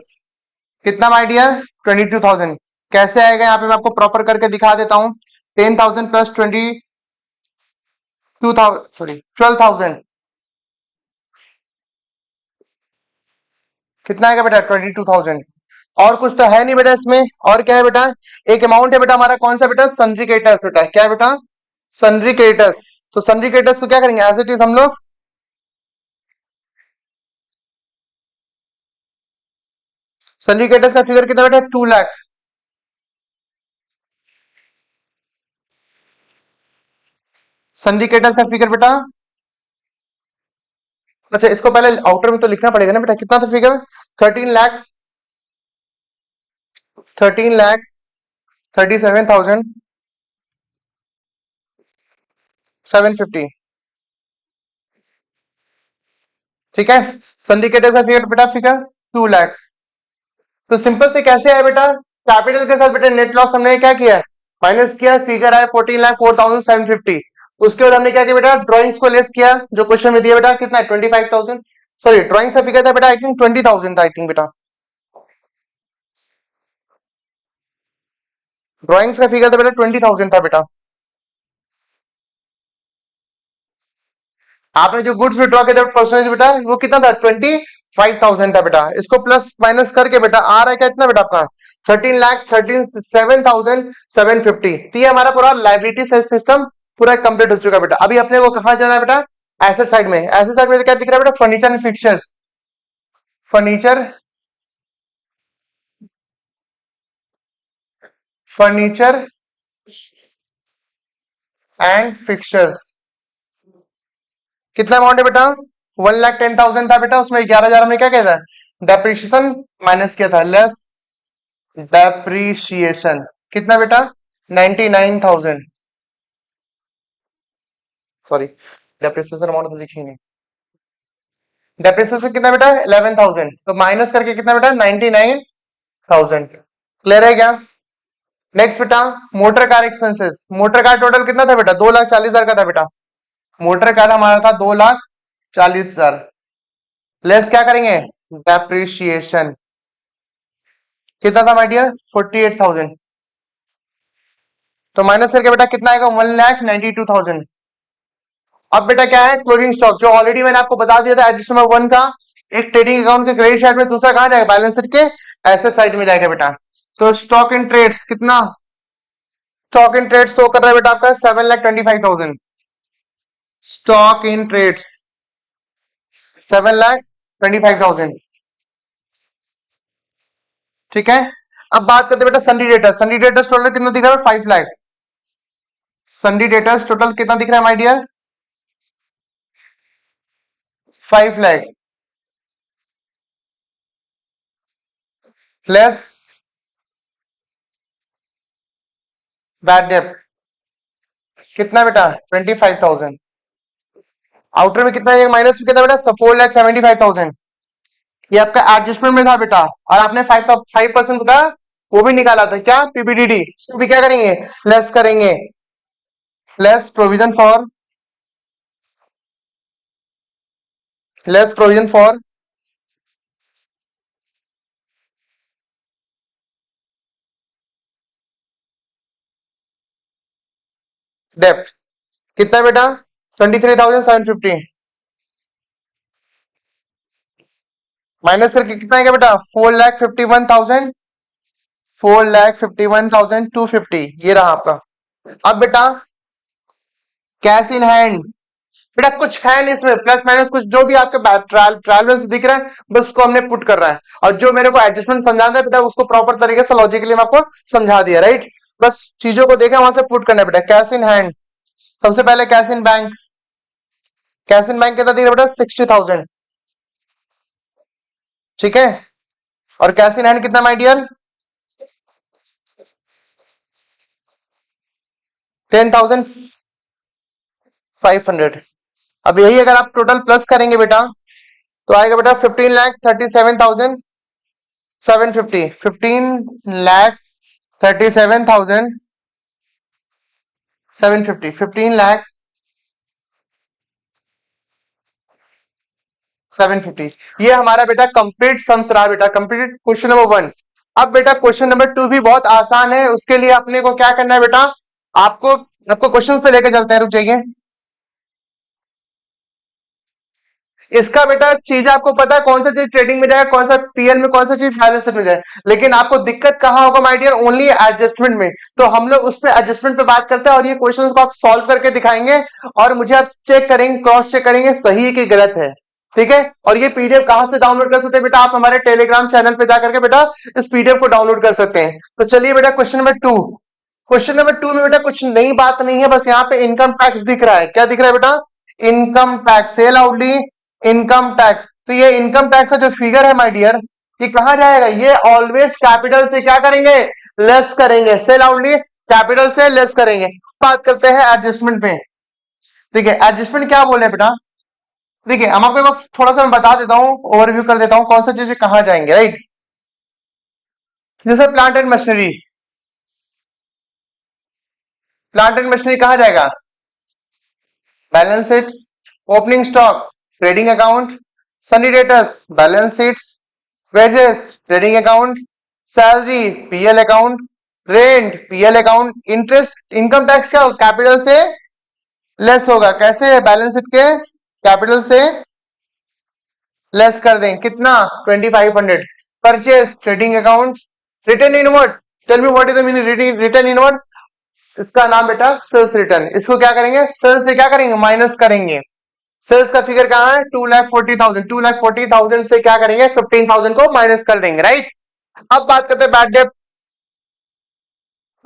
कितना माय डियर, 22,000। कैसे आएगा यहाँ पे मैं आपको प्रॉपर करके दिखा देता हूँ। 10,000 प्लस 22,000, सॉरी 12,000, कितना आएगा बेटा, 22,000। और कुछ तो है नहीं बेटा इसमें। और क्या है बेटा, एक अमाउंट है बेटा हमारा, कौन सा बेटा, सन्ड्री क्रेडिटर्स बेटा। क्या है बेटा, सन्ड्री क्रेडिटर्स। तो सन्ड्री क्रेडिटर्स को क्या करेंगे, एज इट इज हम लोग, सन्ड्री क्रेडिटर्स का फिगर कितना बेटा, 2 लाख। सन्ड्री क्रेडिटर्स का फिगर बेटा, अच्छा इसको पहले आउटर में तो लिखना पड़ेगा ना बेटा, कितना था फिगर, 13 लाख, 13,37,750। ठीक है, सिंडिकेटर का फिगर बेटा, फिगर 2 लाख। तो सिंपल से कैसे आया बेटा, कैपिटल के साथ बेटा नेट लॉस हमने क्या किया, माइनस किया, फिगर आया 14,04,750। उसके बाद हमने क्या किया बेटा, ड्राइंग्स को लेस किया, जो क्वेश्चन में दिया बेटा कितना है, 25,000। सॉरी, ड्राइंग्स का फिगर था बेटा आई थिंक 20,000 था आई थिंक बेटा, ड्राइंग्स का फिगर था बेटा 20,000 था बेटा। आपने जो गुड्स विड्रॉ किया था परसेंटेज बेटा, वो कितना था, 25,000 था बेटा। इसको प्लस माइनस करके बेटा आ रहा है क्या, इतना बेटा आपका 13,37,750। तो ये हमारा पूरा लाइबिलिटी सिस्टम पूरा कंप्लीट हो चुका है बेटा। अभी अपने को कहा जाना है बेटा, एसेट साइड में। एसेट साइड में क्या दिख रहा है बेटा, furniture and fixtures, furniture, furniture and fixtures. कितना अमाउंट है बेटा? 1,10,000 था बेटा, उसमें 11,000 हमने क्या किया था? डेप्रिशिएशन माइनस किया था, लेस डेप्रिशिएशन कितना बेटा? 99,000। सॉरी, डेप्रिसिएशन अमाउंट तो लिखी नहीं। डेप्रिसिएशन कितना बेटा? 11,000, तो माइनस करके कितना बेटा? 99,000। क्लियर है क्या? नेक्स्ट बेटा, motor car expenses. Motor car total कितना था बेटा? 2,40,000 का था बेटा। मोटर कार हमारा था 2,40,000, लेस क्या करेंगे? डेप्रिशिएशन कितना था माय डियर? 48,000। तो माइनस करके बेटा कितना आएगा? 1,92,000। अब बेटा क्या है? क्लोजिंग स्टॉक, जो ऑलरेडी मैंने आपको बता दिया था एडजस्ट नंबर 1 का। एक ट्रेडिंग अकाउंट के क्रेडिट साइड में, दूसरा कहां जाएगा? बैलेंस शीट के एसेट साइड में जाएगा बेटा। तो स्टॉक इन ट्रेड्स कितना? स्टॉक इन ट्रेड्स शो कर रहा है बेटा आपका 7,25,000। Stock in trades 7,25,000। ठीक है। अब बात करते हैं बेटा sundry debtors. Sundry debtors total कितना दिख रहा है? 5 लाख। सन्डी डेटर्स टोटल कितना दिख रहा है my dear? 5 lakh plus bad debt कितना बेटा? 25,000। आउटर में कितना? माइनस में कितना बेटा? 4,75,000। ये आपका एडजस्टमेंट में था बेटा, और आपने 5% का वो भी निकाला था, क्या? पीपीडीडी। तो भी क्या करेंगे? लेस करेंगे, less provision for, less provision for डेप्ट कितना बेटा? 23,750 माइनस करके कितना आएगा बेटा? 4,51,000। 4,51,250 ये रहा आपका। अब बेटा कैश इन हैंड, बेटा कुछ है नहीं इसमें, प्लस माइनस कुछ जो भी आपके ट्रायल ट्रायल में दिख रहा है बस उसको हमने पुट कर रहा है, और जो मेरे को एडजस्टमेंट समझाना है बेटा उसको प्रॉपर तरीके से लॉजिकली मैं आपको समझा दिया, राइट। बस चीजों को देखें वहां से पुट करना है बेटा। कैश इन हैंड, सबसे पहले cash in bank. Cash in bank कितना दिख रहा है बेटा? 60,000। ठीक है। और कैश इन हैंड कितना माय डियर? 10,500। अब यही अगर आप टोटल प्लस करेंगे बेटा तो आएगा बेटा 15,37,750। 15,37,750। 15,750 ये हमारा बेटा कंप्लीट सम्स रहा बेटा, कंप्लीट क्वेश्चन नंबर 1। अब बेटा क्वेश्चन नंबर 2 भी बहुत आसान है, उसके लिए अपने को क्या करना है बेटा? आपको आपको क्वेश्चंस पे लेके चलते हैं, रुक जाइए। इसका बेटा चीज आपको पता है कौन सा चीज ट्रेडिंग में जाएगा, कौन सा पीएल में, कौन सा चीज बैलेंस शीट में जाए, लेकिन आपको दिक्कत कहां होगा माय डियर? ओनली एडजस्टमेंट में। तो हम लोग उस पे एडजस्टमेंट पे बात करते हैं, और ये क्वेश्चंस को आप सॉल्व करके दिखाएंगे, और मुझे आप चेक करेंगे, क्रॉस चेक करेंगे सही है कि गलत है। ठीक है। और ये पीडीएफ कहां से डाउनलोड कर सकते हैं बेटा? आप हमारे टेलीग्राम चैनल पे जाकर के बेटा इस पीडीएफ को डाउनलोड कर सकते हैं। तो चलिए बेटा क्वेश्चन नंबर 2। क्वेश्चन नंबर 2 में बेटा कुछ नई बात नहीं है, बस यहाँ पे इनकम टैक्स दिख रहा है। क्या दिख रहा है बेटा? Income tax. से लाउडली, इनकम टैक्स। तो ये इनकम टैक्स का जो फिगर है माय डियर, ये कहां जाएगा? ये ऑलवेज कैपिटल से क्या करेंगे? लेस करेंगे। से लाउडली, कैपिटल से लेस करेंगे। बात करते हैं एडजस्टमेंट पे। देखिए एडजस्टमेंट क्या बोले बेटा? देखिए हम आपको थोड़ा सा मैं बता देता हूँ, ओवरव्यू कर देता हूँ कौन सा चीजें कहां जाएंगे, राइट। जैसे plant and machinery, plant and machinery कहां जाएगा? Balance sheets, opening stock, trading account, sundry debtors, balance sheets, wages, trading account, salary, PL account, rent, PL account, interest, income tax क्या होगा? कैपिटल से लेस होगा। कैसे? Balance sheet के capital से less कर दें। कितना? 2500। Purchase, trading account, return inward. Tell me what is the meaning return inward? इसका नाम बेटा सेल्स रिटर्न। इसको क्या करेंगे? सेल्स से क्या करेंगे? माइनस करेंगे। सेल्स का फिगर कहां है? 2,40,000। 2,40,000 से क्या करेंगे? 15,000 को माइनस कर देंगे, राइट। अब बात करते हैं बैड डेट।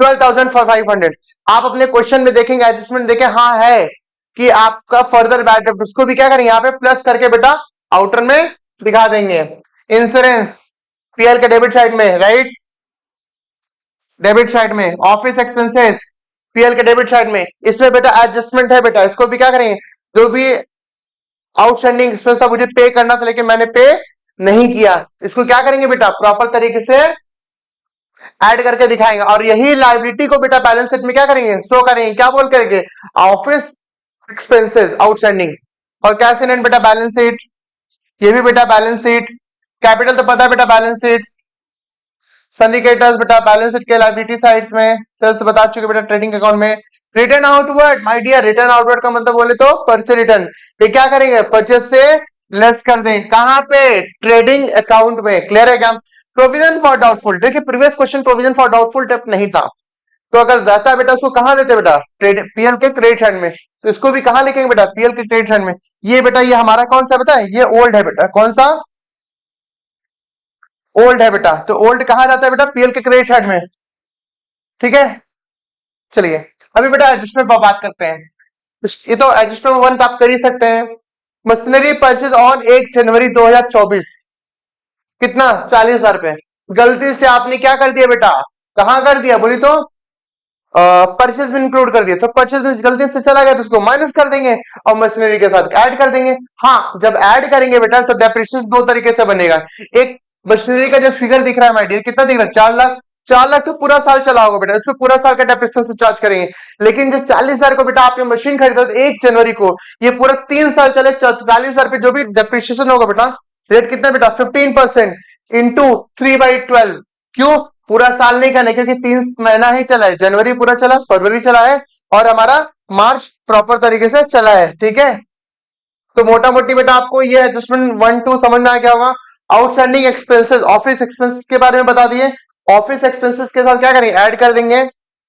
12,500। आप अपने क्वेश्चन में देखेंगे, एडजस्टमेंट देखें, हाँ है कि आपका फर्दर बैड डेब्ट, उसको भी क्या करेंगे यहाँ पे प्लस करके बेटा आउटर में दिखा देंगे। इंश्योरेंस पीएल के डेबिट साइड में, राइट, डेबिट साइड में। ऑफिस एक्सपेंसेस पीएल के डेबिट साइड में, इसमें बेटा एडजस्टमेंट है बेटा, इसको भी क्या करेंगे, जो भी आउटस्टैंडिंग एक्सपेंस था मुझे पे करना था लेकिन मैंने पे नहीं किया, इसको क्या करेंगे बेटा प्रॉपर तरीके से ऐड करके दिखाएंगे। और यही लाइबिलिटी को बेटा बैलेंस शीट में क्या करेंगे, शो करेंगे, क्या बोल करके, ऑफिस एक्सपेंसेस आउटस्टैंडिंग। और कैसे नेट बेटा बैलेंस शीट, ये भी बेटा बैलेंस शीट। कैपिटल तो पता है बेटा बैलेंस शीट। सिंडिकेटर्स बेटा बैलेंस शीट के लायबिलिटी साइड्स में, सेल्स बता चुके बेटा ट्रेडिंग अकाउंट में। Return outward my dear, return outward का मतलब बोले तो परचेज रिटर्न, ये क्या करेंगे परचेज से लेस कर दें, कहां पे, ट्रेडिंग अकाउंट में। क्लियर है क्या। प्रोविजन फॉर डाउटफुल, देखिए previous question provision for doubtful डेब्ट नहीं था, तो अगर जाता है बेटा उसको कहां देते बेटा पीएल के क्रेडिट साइड में, तो इसको भी कहां लिखेंगे बेटा पीएल के क्रेडिट साइड में। ये बेटा ये हमारा कौन सा बेटा, ये ओल्ड है बेटा, कौन सा ओल्ड है बेटा, तो ओल्ड कहा जाता है बेटा पीएल के क्रेडिट साइड में, ठीक है। चलिए अभी बेटा एडजस्टमेंट पर बात करते हैं। ये तो एडजस्टमेंट वन आप कर ही सकते हैं। मशीनरी परचेज ऑन 1 जनवरी 2024, कितना 40,000 रुपए। गलती से आपने क्या कर दिया बेटा, कहां कर दिया बोली तो परचेज में इंक्लूड कर दिया, तो परचेज में गलती से चला गया तो उसको माइनस कर देंगे और मशीनरी के साथ ऐड कर देंगे। हाँ जब ऐड करेंगे बेटा तो डेप्रिसिएशन दो तरीके से बनेगा। एक मशीनरी का जो फिगर दिख रहा है माय डियर, कितना दिख रहा है 4 लाख, 4 लाख तो पूरा साल चला होगा बेटा, इसमें पूरा साल का डेप्रिसिएशन चार्ज करेंगे। लेकिन जो 40,000 को बेटा आपने मशीन खरीदा तो 1 जनवरी को, ये पूरा 3 साल चले, 40,000 पे जो भी डेप्रिसिएशन होगा बेटा, रेट कितना बेटा 15% इंटू 3/12। क्यों पूरा साल नहीं करना, क्योंकि 3 महीना ही चला है, जनवरी पूरा चला, फरवरी चला है और हमारा मार्च प्रॉपर तरीके से चला है, ठीक है। तो मोटा मोटी बेटा आपको ये एडजस्टमेंट 1-2 समझ में आ गया होगा। आउटस्टैंडिंग एक्सपेंसेस, ऑफिस एक्सपेंसेस के बारे में बता दिए, ऑफिस एक्सपेंसेस के साथ क्या करेंगे ऐड कर देंगे,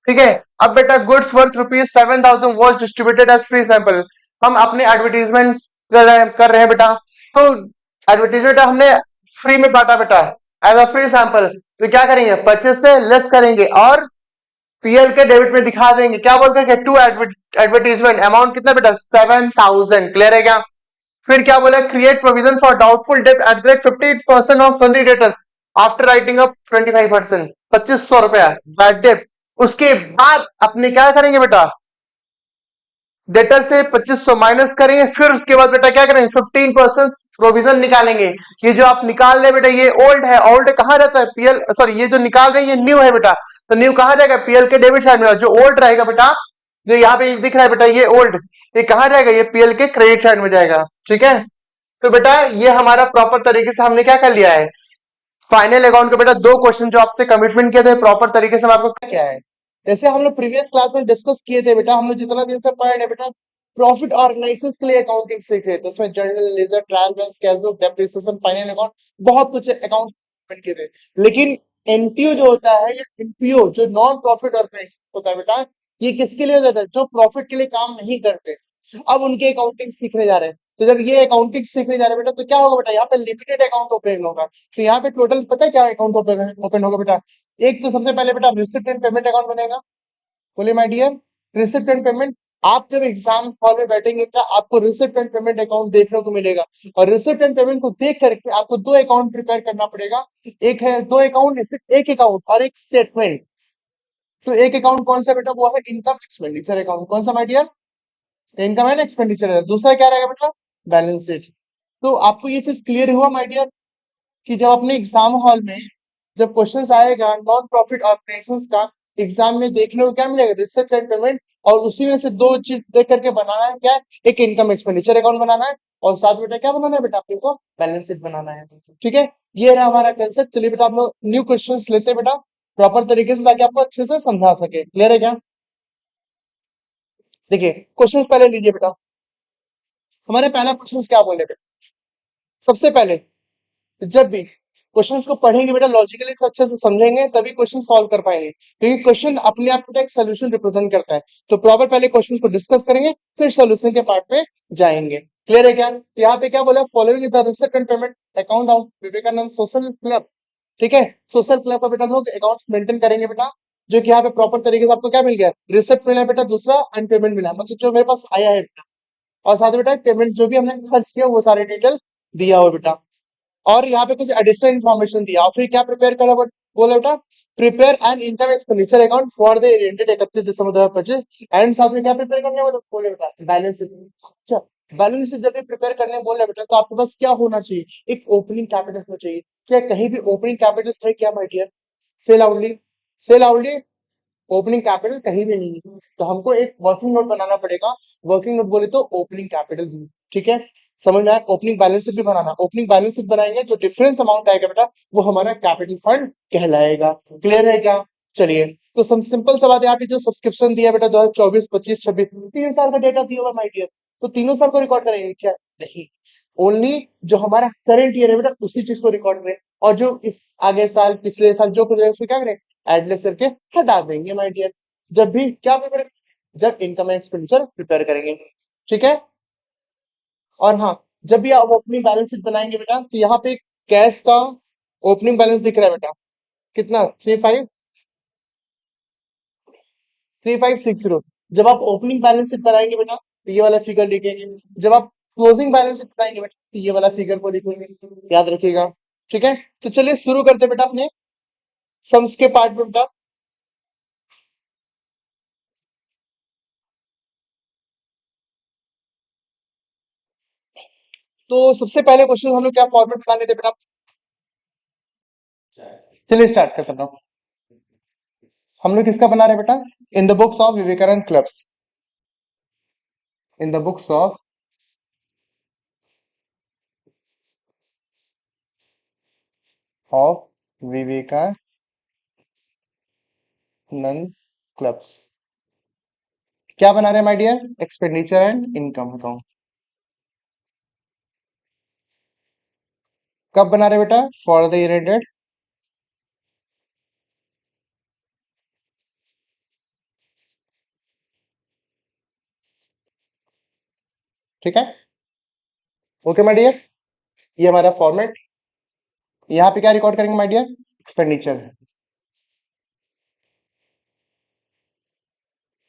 ठीक है। अब बेटा goods worth ₹7,000 was distributed as free sample, हम अपने एडवर्टीजमेंट कर रहे हैं बेटा, तो एडवर्टीजमेंट हमने फ्री में बांटा बेटा एज अ फ्री सैंपल, तो क्या करेंगे परचेज से लेस करेंगे और पीएल के डेबिट में दिखा देंगे, क्या बोलते हैं टू एडवर्टीजमेंट अमाउंट कितना बेटा 7,000। क्लियर है क्या। फिर क्या बोला, create provision for doubtful date at the rate 50% of sundry debtors after writing up 25%, 2500 रुपया बैड डेट। उसके बाद अपने क्या करेंगे बेटा डेटर से 2500 माइनस करेंगे, फिर उसके बाद बेटा क्या करेंगे 15% प्रोविजन निकालेंगे। ये जो आप निकाल रहे बेटा ये ओल्ड है, ओल्ड कहा जाता है पीएल, सॉरी ये जो निकाल रहे हैं ये न्यू है बेटा, तो न्यू कहा जाएगा पीएल के डेबिट साइड में, जो ओल्ड रहेगा बेटा जो यहाँ पे दिख रहा है बेटा ये ओल्ड, ये कहा जाएगा ये पीएल के क्रेडिट साइड में जाएगा, ठीक है। तो बेटा ये हमारा प्रॉपर तरीके से हमने क्या कर लिया है, फाइनल अकाउंट का बेटा 2 क्वेश्चन जो आपसे कमिटमेंट किया था प्रॉपर तरीके से आपको क्या है। जैसे हम लोग प्रीवियस क्लास में डिस्कस किए थे बेटा, हम लोग जितना दिन से पढ़ रहे बेटा प्रॉफिट और एनालिसिस के लिए अकाउंटिंग सीख रहे थे, उसमें journal ledger trial balance cash book depreciation final account बहुत कुछ अकाउंट किए थे। लेकिन एनटीओ जो होता है या एनपीओ जो नॉन प्रॉफिट ऑर्गेनाइजेशन होता है बेटा, ये किसके लिए होता है जो प्रॉफिट के लिए काम नहीं करते, अब उनके अकाउंटिंग सीखने जा रहे हैं। तो जब ये अकाउंटिंग सीखने जा रहे हैं बेटा तो क्या होगा बेटा यहाँ पे लिमिटेड अकाउंट ओपन होगा, तो यहाँ पे टोटल पता है क्या अकाउंट ओपन होगा बेटा, एक तो सबसे पहले बेटा रिसिप्ट एंड पेमेंट अकाउंट बनेगा, बोले my dear receipt and payment. आप जब एग्जाम हॉल में बैठेंगे बेटा आपको रिसिप्ट एंड पेमेंट अकाउंट देखने को मिलेगा, और रिसिप्ट एंड पेमेंट को देख करके आपको 2 अकाउंट प्रिपेयर करना पड़ेगा, एक है 2 अकाउंट, एक अकाउंट और एक स्टेटमेंट। तो एक अकाउंट कौन सा बेटा, वो है इनकम एक्सपेंडिचर अकाउंट, कौन सा my dear income and expenditure है। दूसरा क्या रहेगा बेटा बैलेंस शीट। तो आपको ये चीज क्लियर हुआ माय डियर कि जब अपने एग्जाम हॉल में जब क्वेश्चंस आएगा नॉन प्रॉफिट ऑर्गेनाइजेशंस का, एग्जाम में देखने को क्या मिलेगा रिसिप्ट एंड पेमेंट, और उसी में से 2 चीज देख करके बनाना है, क्या एक इनकम एक्सपेंडिचर अकाउंट बनाना है और साथ बेटा क्या बनाना है बेटा आपको को बैलेंस शीट बनाना है, ठीक है। ये रहा हमारा कंसेप्ट। चलिए बेटा आप लोग न्यू क्वेश्चंस लेते हैं बेटा प्रॉपर तरीके से ताकि आपको अच्छे से समझा सके। क्लियर है क्या। देखिए क्वेश्चंस पहले लीजिए बेटा, हमारे पहला क्वेश्चन क्या बोले बेटा, सबसे पहले जब भी क्वेश्चंस को पढ़ेंगे बेटा लॉजिकली अच्छे से समझेंगे तभी क्वेश्चन सॉल्व कर पाएंगे, क्योंकि क्वेश्चन अपने आप में एक सोल्यूशन रिप्रेजेंट करता है। तो प्रॉपर पहले क्वेश्चन को डिस्कस करेंगे फिर सोल्यूशन के पार्ट पे जाएंगे। क्लियर है क्या। यहाँ पे क्या बोला, following the receipt and payment account of Vivekananda social club, ठीक है। सोशल क्लब का बेटा लोग अकाउंट्स मेंटेन करेंगे बेटा, जो कि यहाँ पे प्रॉपर तरीके से आपको क्या मिल गया रिसिप्ट मिला बेटा, दूसरा एंड पेमेंट मिला, मतलब जो मेरे पास आया है बेटा और साथ में बेटा पेमेंट जो भी हमने खर्च किया वो सारे डिटेल दिया हुआ बेटा। और यहाँ पे कुछ एडिशनल इन्फॉर्मेशन दिया और फिर क्या प्रिपेयर करा बोला बेटा, prepare an income expenditure account for the year 31 December 2025 and साथ में क्या प्रिपेयर करने वाले बोले बेटा, बैलेंस शीट। अच्छा, बैलेंस शीट जब भी प्रिपेयर करने बोल रहे बेटा तो आपके पास क्या होना चाहिए, एक ओपनिंग कैपिटल होना चाहिए। क्या कहीं भी ओपनिंग कैपिटल है क्या माय डियर? से लाउडली, से लाउडली, ओपनिंग कैपिटल कहीं भी नहीं है। तो हमको एक वर्किंग नोट बनाना पड़ेगा। वर्किंग नोट बोले तो ओपनिंग कैपिटल भी, ठीक है, समझ में आया। ओपनिंग बैलेंस शीट भी बनाना, ओपनिंग बैलेंस शीट बनाएंगे जो डिफरेंस अमाउंट आएगा बेटा वो हमारा कैपिटल फंड कहलाएगा। क्लियर है क्या? चलिए, तो सिंपल सा बात है, यहाँ पे जो सब्सक्रिप्शन दिया बेटा 2024, 25, 26 3 साल का डेटा दिया हुआ माय डियर, तो तीनों साल को रिकॉर्ड करेंगे क्या? नहीं, ओनली जो हमारा करंट ईयर है बेटा उसी चीज को रिकॉर्ड करें, और जो इस आगे साल पिछले साल जो कुछ है उसको क्या करें, एडलेस करके हटा देंगे माय डियर। जब भी क्या प्रिपेयर, जब इनकम एंड एक्सपेंडिचर प्रिपेयर करेंगे, ठीक है। और हाँ, जब भी आप ओपनिंग बैलेंस शीट बनाएंगे बेटा तो यहाँ पे कैश का ओपनिंग बैलेंस दिख रहा है बेटा, कितना, 3560। जब आप ओपनिंग बैलेंस शीट बनाएंगे बेटा तो ये वाला फिगर लिखेंगे, जब आप क्लोजिंग बैलेंस शीट बनाएंगे बेटा तो ये वाला फिगर को लिखेंगे, याद रखिएगा, ठीक है। तो चलिए शुरू करते हैं बेटा अपने सम्स के पार्ट में बेटा। तो सबसे पहले क्वेश्चन हम लोग क्या फॉर्मेट बनाने थे बेटा, चलिए स्टार्ट करते हैं बेटा। हम लोग किसका बना रहे हैं बेटा, in the books of Vivekananda clubs, in the books of Vivekananda clubs. क्या बना रहे हैं my dear, expenditure and income account. कब बना रहे हैं बेटा, फॉर द ईयर एंडेड, ठीक है, ओके माय डियर। ये हमारा फॉर्मेट, यहाँ पे क्या रिकॉर्ड करेंगे my dear, expenditure,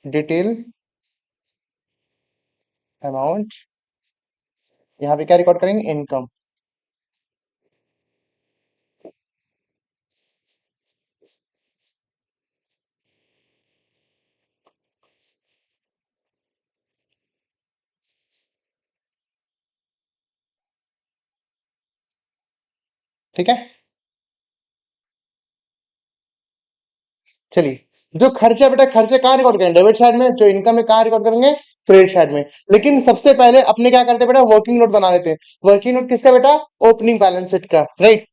detail amount, यहाँ पे क्या रिकॉर्ड करेंगे, इनकम, ठीक है। चलिए, जो खर्चा बेटा, खर्चे कहाँ रिकॉर्ड करेंगे, डेबिट साइड में, जो इनकम है कहाँ रिकॉर्ड करेंगे, क्रेडिट साइड में। लेकिन सबसे पहले अपने क्या करते हैं बेटा, वर्किंग नोट बना लेते हैं। वर्किंग नोट किसका बेटा, ओपनिंग बैलेंस शीट का, राइट।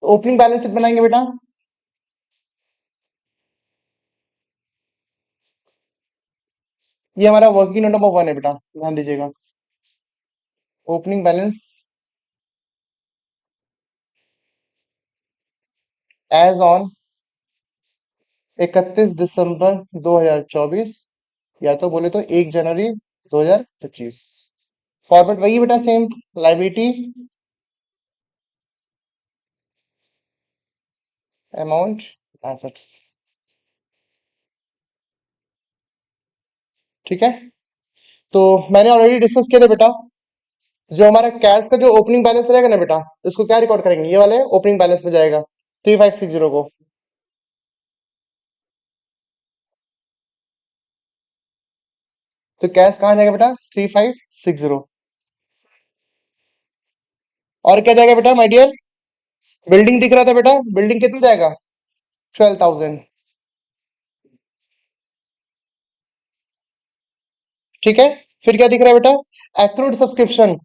ओपनिंग बैलेंस शीट बनाएंगे बेटा, ये हमारा वर्किंग नोट नंबर 1 है बेटा, ध्यान दीजिएगा। ओपनिंग बैलेंस एज ऑन 31 दिसंबर 2024, या तो बोले तो 1 जनवरी 2025। फॉर्मेट वही बेटा, सेम, लाइबिलिटी अमाउंट एसेट्स, ठीक है। तो मैंने ऑलरेडी डिस्कस किया था बेटा, जो हमारा कैश का जो ओपनिंग बैलेंस रहेगा ना बेटा, इसको क्या रिकॉर्ड करेंगे, ये वाले ओपनिंग बैलेंस में जाएगा 3560 को। तो कैश कहाँ जाएगा बेटा, 3560। और क्या जाएगा बेटा माय डियर, बिल्डिंग दिख रहा था बेटा, बिल्डिंग कितना जाएगा, 12,000, ठीक है। फिर क्या दिख रहा है बेटा, एक्रूड सब्सक्रिप्शन।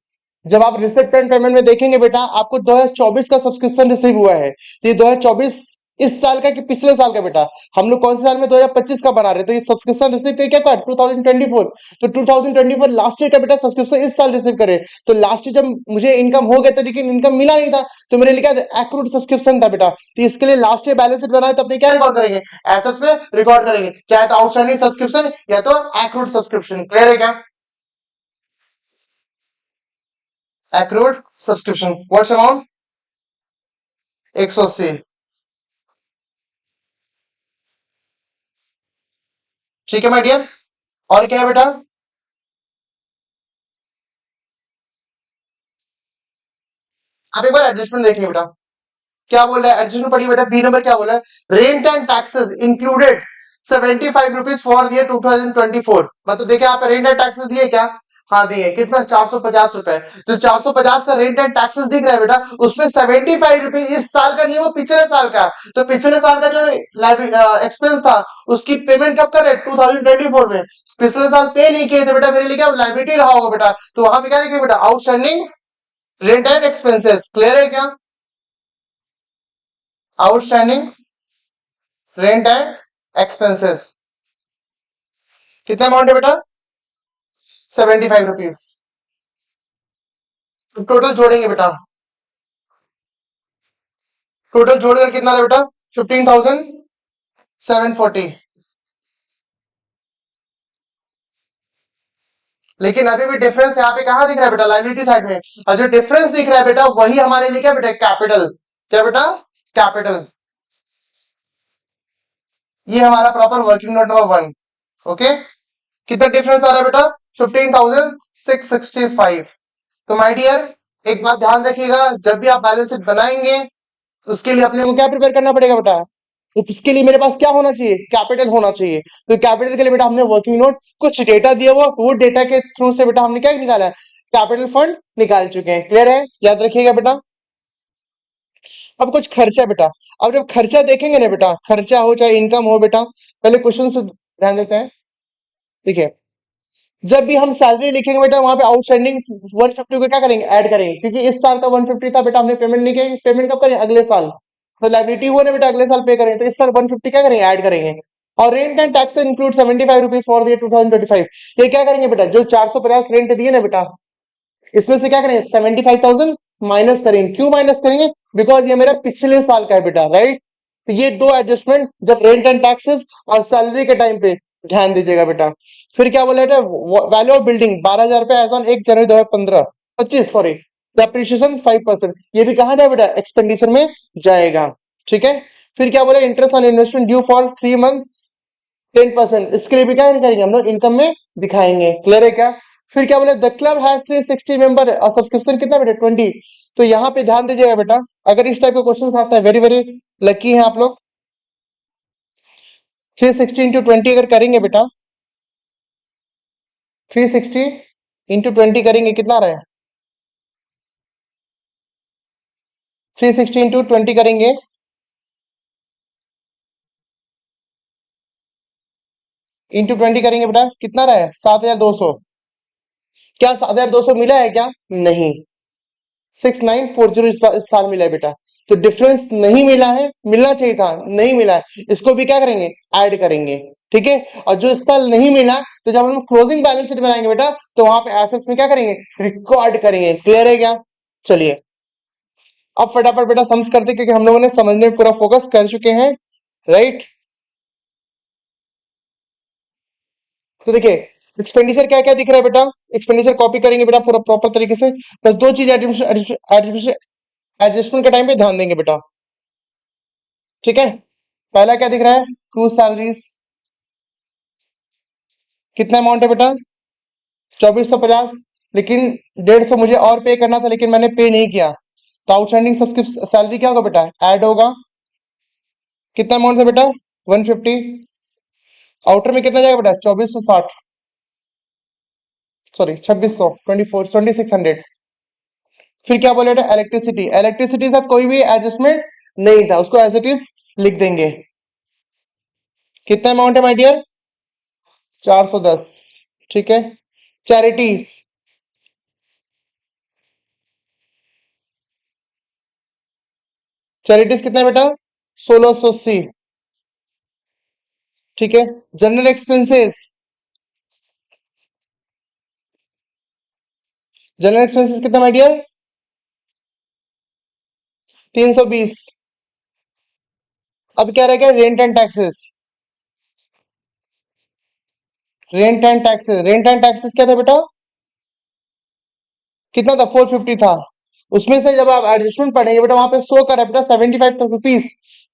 जब आप रिसिप्ट एंड पेमेंट में देखेंगे बेटा, आपको 2024 का सब्सक्रिप्शन रिसीव हुआ है, तो ये 2024 इस साल का कि पिछले साल का बेटा, हम लोग कौन से साल में 2025 का बना रहे हैं, तो ये सब्सक्रिप्शन रिसीव किया क्या, 2024, तो 2024 लास्ट ईयर का बेटा सब्सक्रिप्शन इस साल रिसीव करे। तो लास्ट ईयर जब मुझे इनकम हो गया था लेकिन इनकम मिला नहीं था, तो मेरे लिए क्या एक्रूड सब्सक्रिप्शन था बेटा, तो इसके लिए लास्ट ईयर बैलेंस शीट बनाए तो अपने क्या रिकॉर्ड करेंगे, एसेट्स में रिकॉर्ड करेंगे, चाहे तो आउटस्टैंडिंग सब्सक्रिप्शन या तो एक्रूड सब्सक्रिप्शन। क्लियर है क्या, accrued subscription, what's amount, 180, ठीक है माय डियर। और क्या है बेटा, आप एक बार एडजस्टमेंट देखिए बेटा, क्या बोल रहा है एडजस्टमेंट पढ़िए बेटा, बी नंबर क्या बोला है, rent and taxes included 75 rupees for the year 2024। मतलब देखिए आप रेंट एंड टैक्सेस दिए क्या, हाँ दिए, कितना 450 रुपए। जो 450 का रेंट एंड टैक्सेस दिख रहा है बेटा, उसमें 75 रुपीज इस साल का नहीं है, वो पिछले साल का। तो पिछले साल का जो एक्सपेंस था उसकी पेमेंट कब कर रहे 2024 में, पिछले साल पे नहीं किए थे बेटा, मेरे लिए क्या लाइबिलिटी रहा होगा बेटा। तो वहां पे क्या लिखेंगे बेटा, outstanding rent and expenses. Clear है क्या, आउटस्टैंडिंग रेंट एंड एक्सपेंसेस कितना अमाउंट है बेटा, 75 रुपीज। तो टोटल जोड़ेंगे बेटा, टोटल जोड़कर कितना है बेटा, 15,740। लेकिन अभी भी डिफरेंस यहाँ पे कहाँ दिख रहा है बेटा, लायबिलिटी साइड में। और जो डिफरेंस दिख रहा है बेटा वही हमारे लिए क्या बेटा, कैपिटल। क्या बेटा, कैपिटल। ये हमारा proper working note number 1। Okay, कितना डिफरेंस आ रहा है बेटा, 15,665। तो माय डियर एक बात ध्यान रखिएगा, जब भी आप बैलेंस शीट बनाएंगे उसके लिए अपने को क्या प्रिपेयर करना पड़ेगा बेटा, तो इसके लिए मेरे पास क्या होना चाहिए, कैपिटल होना चाहिए। तो कैपिटल के लिए बेटा हमने वर्किंग नोट कुछ डेटा दिया हुआ, वो डेटा के थ्रू से बेटा हमने क्या निकाला है, कैपिटल फंड निकाल चुके हैं। क्लियर है, याद रखिएगा बेटा। अब कुछ खर्चा बेटा, अब जब खर्चा देखेंगे ना बेटा, खर्चा हो चाहे इनकम हो बेटा, पहले क्वेश्चन से ध्यान देते हैं। देखिए जब भी हम सैलरी लिखेंगे बेटा वहां पे आउटस्टैंडिंग 150 को क्या करेंगे, ऐड करेंगे, क्योंकि इस साल का 150 था बेटा, हमने पेमेंट नहीं किया, पेमेंट कब करेंगे, अगले साल। तो लाइबिलिटी हुआ ना बेटा, अगले साल पे करेंगे, तो इस साल 150 क्या करेंगे, ऐड करेंगे। और rent and tax include 75 rupees for the 2025। ये क्या करेंगे बेटा, जो 450 रेंट दिए ना बेटा, इसमें से क्या करेंगे 75,000 माइनस करेंगे। क्यों माइनस करेंगे, बिकॉज ये मेरा पिछले साल का है बेटा, राइट। तो ये दो एडजस्टमेंट जब रेंट एंड टैक्सेस और सैलरी के टाइम पे ध्यान दीजिएगा बेटा। फिर क्या बोला बेटा, वैल्यू ऑफ बिल्डिंग 12,000 रुपए as on 1 January 2015 25 sorry, depreciation 5%, ये भी कहाँ जाए बेटा, एक्सपेंडिचर में जाएगा। ठीक है, फिर क्या बोला, interest on investment due for 3 months 10%, इसके लिए भी क्या करेंगे हम लोग, इनकम में दिखाएंगे। क्लियर है क्या। फिर क्या बोले, द क्लब हैज 360 मेंबर और सब्सक्रिप्शन कितना बेटा, 20। तो यहाँ पे ध्यान दीजिएगा बेटा, अगर इस टाइप का क्वेश्चन आता है, वेरी वेरी लकी है आप लोग। 360 इंटू 20 अगर करेंगे बेटा, 360 इंटू 20 करेंगे कितना आ रहा है, 360 इंटू 20 करेंगे, इंटू 20 करेंगे बेटा कितना रहा है, 7,200। क्या 7,200 मिला है क्या, नहीं, 6,940 इस साल मिला है बेटा। तो डिफरेंस नहीं मिला है, मिलना चाहिए था, नहीं मिला है, इसको भी क्या करेंगे, ऐड करेंगे। ठीक है, और जो इस साल नहीं मिला, तो जब हम क्लोजिंग बैलेंस शीट बनाएंगे बेटा, तो वहां पे एसेट्स में क्या करेंगे, रिकॉर्ड करेंगे। क्लियर है क्या, चलिए अब फटाफट बेटा सम्स करते, क्योंकि हम लोगों ने समझने में पूरा फोकस कर चुके हैं, राइट। तो देखिए एक्सपेंडिचर क्या क्या दिख रहा है बेटा, एक्सपेंडिचर कॉपी करेंगे बेटा पूरा प्रॉपर तरीके से। बस दो चीज एडजस्टमेंट के टाइम पे ध्यान देंगे बेटा। ठीक है, पहला क्या दिख रहा है, टू सैलरीज, कितना अमाउंट है बेटा, 2450। लेकिन 150 मुझे और पे करना था, लेकिन मैंने पे नहीं किया, तो आउटस्टैंडिंग सब्सक्रिप्शन सैलरी क्या होगा बेटा, ऐड होगा। कितना अमाउंट है बेटा, 150। आउटर में कितना जाएगा बेटा, 2460, सॉरी 2600, 2600। फिर क्या बोले बेटा, इलेक्ट्रिसिटी, इलेक्ट्रिसिटी के साथ कोई भी एडजस्टमेंट नहीं था, उसको एज इट इज लिख देंगे। कितना अमाउंट है माय डियर, 410। ठीक है, चैरिटीज, चैरिटीज कितना है बेटा, 1680। ठीक है, जनरल एक्सपेंसेस, जनरल एक्सपेंसेस कितना माय डियर, 320। अब क्या रह गया, rent and taxes, rent and taxes, rent and taxes क्या था बेटा, कितना था, 450 था। उसमें से जब आप एडजस्टमेंट पढ़ेंगे बेटा, वहां पे शो कर रहा है बेटा 75 रुपीज,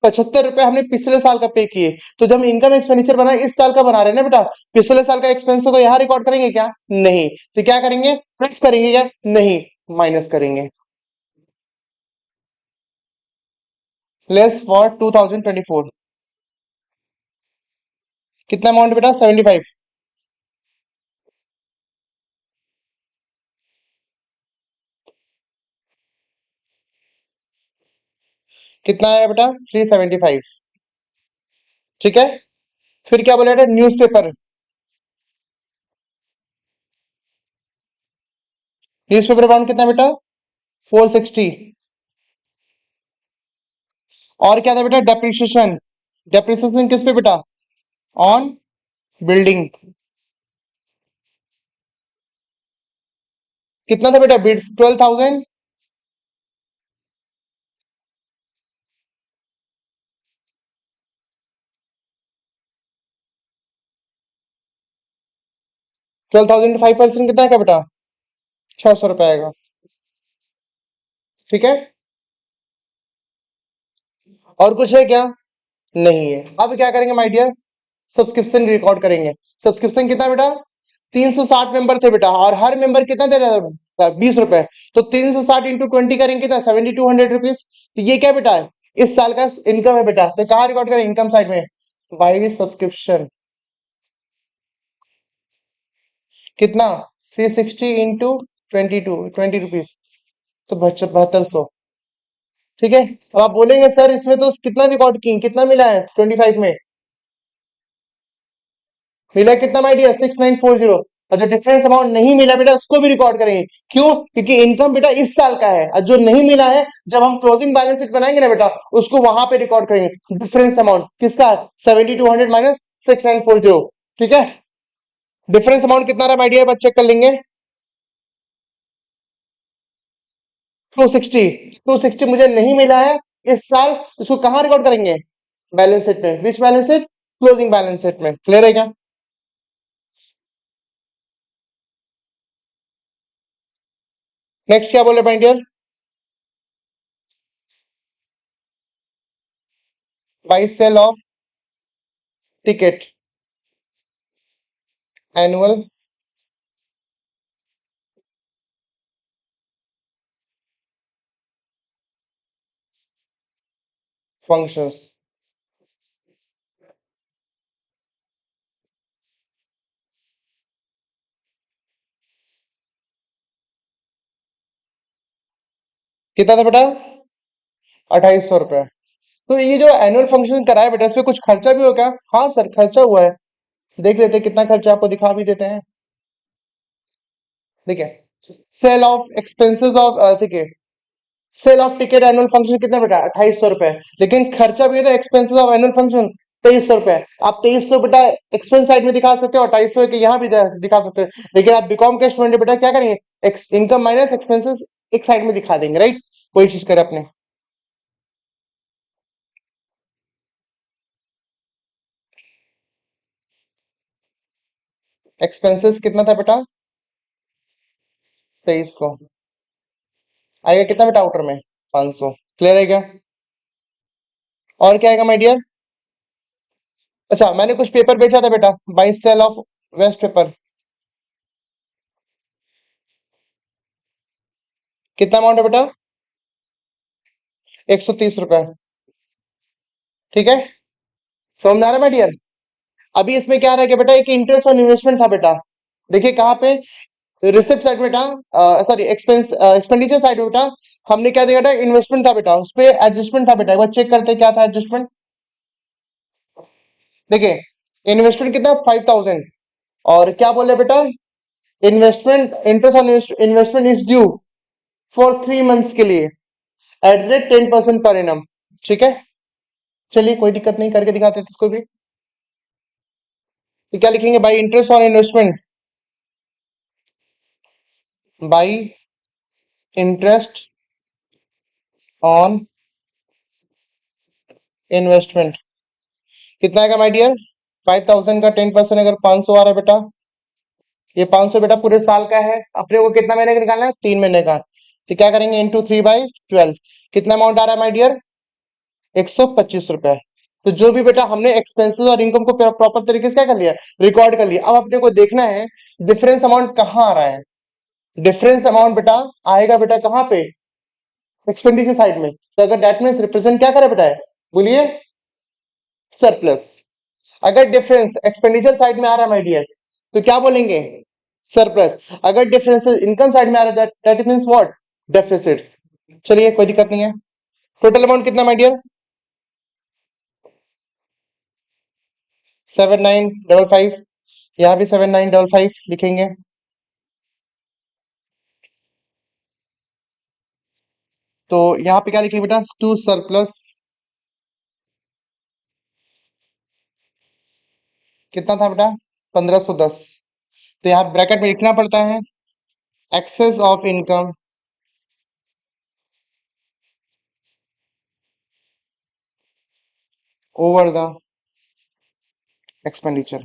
75 रुपए हमने पिछले साल का पे किए। तो जब हम इनकम एक्सपेंडिचर बना रहे, इस साल का बना रहे हैं ना बेटा, पिछले साल का एक्सपेंस को यहाँ रिकॉर्ड करेंगे क्या, नहीं। तो क्या करेंगे, प्लस करेंगे क्या, नहीं, माइनस करेंगे। Less for 2024। कितना अमाउंट बेटा? 75। कितना आया बेटा? 375। ठीक है। फिर क्या बोला बेटा? न्यूज़पेपर। न्यूज़पेपर अमाउंट कितना बेटा? 460। और क्या था बेटा? डेप्रिसिएशन। डेप्रिसिएशन किस पे बेटा? On building. कितना था बेटा? बिड 12,000। 12,000 5% कितना है क्या बेटा? 600 रुपए आएगा। ठीक है। और कुछ है क्या? नहीं है। अब क्या करेंगे माय डियर? सब्सक्रिप्शन रिकॉर्ड करेंगे। सब्सक्रिप्शन कितना बेटा? 360 मेंबर थे बेटा, और हर मेंबर कितना दे रहा था? 20 रुपए। तो 360 इंटू 20 करेंगे कितना? 7200 रुपीज। तो ये क्या बेटा है? इस साल का इनकम है बेटा। तो कहाँ रिकॉर्ड करें? इनकम साइड में। By subscription. कितना? 360 इंटू 20 रुपीज। तो 7200। ठीक है। अब आप बोलेंगे सर इसमें तो कितना रिकॉर्ड की, कितना मिला है 25 में? मिला कितना माय डियर? 6940। और जो डिफरेंस अमाउंट नहीं मिला बेटा उसको भी रिकॉर्ड करेंगे। क्यों? क्योंकि इनकम बेटा इस साल का है, और जो नहीं मिला है जब हम क्लोजिंग बैलेंस शीट बनाएंगे ना बेटा, उसको वहां पे रिकॉर्ड करेंगे। डिफरेंस अमाउंट किसका? 7200 माइनस 6940। ठीक है। डिफरेंस अमाउंट कितना रहा माय डियर? चेक कर लेंगे। 260। 260 मुझे नहीं मिला है इस साल। उसको कहां रिकॉर्ड करेंगे? बैलेंस शीट में। Which balance sheet? Closing balance sheet में। क्लियर है क्या? नेक्स्ट क्या बोले my dear? By sale of ticket annual functions. कितना था बेटा? 2800 रुपए। तो ये जो एनुअल फंक्शन कराया बेटा, इस पे कुछ खर्चा भी हो क्या? हाँ सर, खर्चा हुआ है। देख लेते हैं कितना खर्चा, आपको दिखा भी देते हैं। ठीक है। सेल ऑफ एक्सपेंसेस ऑफ, ठीक है, sale of ticket annual function कितना बेटा? 2800 रुपए। लेकिन खर्चा भी है ना एक्सपेंसेस ऑफ एनुअल फंक्शन, 2300 रुपए। आप 2300 बेटा एक्सपेंस साइड में दिखा सकते हो, और 250 के यहाँ भी दिखा सकते हो। लेकिन आप बीकॉम के स्टूडेंट बेटा क्या करेंगे? इनकम माइनस एक्सपेंसेस एक साइड में दिखा देंगे, राइट? कोई चीज करे अपने। एक्सपेंसेस कितना था बेटा? 2300। आएगा कितना बेटा आउटर में? 500। क्लियर है क्या? और क्या आएगा माय डियर? अच्छा, मैंने कुछ पेपर बेचा था बेटा, by sale of waste paper. कितना अमाउंट है बेटा? 130 रुपए। ठीक है। समझ में आ रहा है माय डियर? अभी इसमें क्या रह गया बेटा? एक इंटरेस्ट ऑन इन्वेस्टमेंट था बेटा। देखिए कहाँ पे? रिसिप्ट साइड में बेटा, सॉरी एक्सपेंडिचर साइड में बेटा, हमने क्या देखा था? इन्वेस्टमेंट था बेटा, उस पे एडजस्टमेंट था बेटा। एक बार चेक करते हैं क्या था एडजस्टमेंट। देखिए, इन्वेस्टमेंट कितना? 5000। और क्या बोले बेटा? Investment interest on investment is due for 3 months के लिए at the rate 10% per annum. ठीक है। चलिए कोई दिक्कत नहीं, करके दिखाते हैं इसको भी। तो क्या लिखेंगे? By interest on investment, by interest on investment. कितना आएगा माय डियर? 5000 का 10% अगर 500 आ रहा है बेटा, ये 500 बेटा पूरे साल का है। अपने को कितना महीने का निकालना है? 3 महीने का। तो क्या करेंगे? इंटू 3/12। कितना अमाउंट आ रहा है माय डियर? 125 रुपए। तो जो भी बेटा हमने एक्सपेंसेस और इनकम को प्रॉपर तरीके से क्या कर लिया? रिकॉर्ड कर लिया। अब अपने को देखना है डिफरेंस अमाउंट कहाँ आ रहा है। डिफरेंस अमाउंट बेटा आएगा बेटा कहाँ पे? एक्सपेंडिचर साइड में, तो अगर दैट मीन्स रिप्रेजेंट क्या करे बेटा है, बोलिए सरप्लस। अगर डिफरेंस एक्सपेंडिचर साइड में आ रहा है माय डियर, तो क्या बोलेंगे, सरप्लस। अगर डिफरेंस इनकम साइड में आ रहा है, दैट मीन्स व्हाट, डेफिसिट्स। चलिए कोई दिक्कत नहीं है। टोटल अमाउंट कितना माय डियर, 7955, यहाँ भी 7955 लिखेंगे। तो यहाँ पे क्या लिखेंगे बेटा, टू सरप्लस कितना था बेटा, 1510। तो यहाँ ब्रैकेट में लिखना पड़ता है excess of income over the expenditure.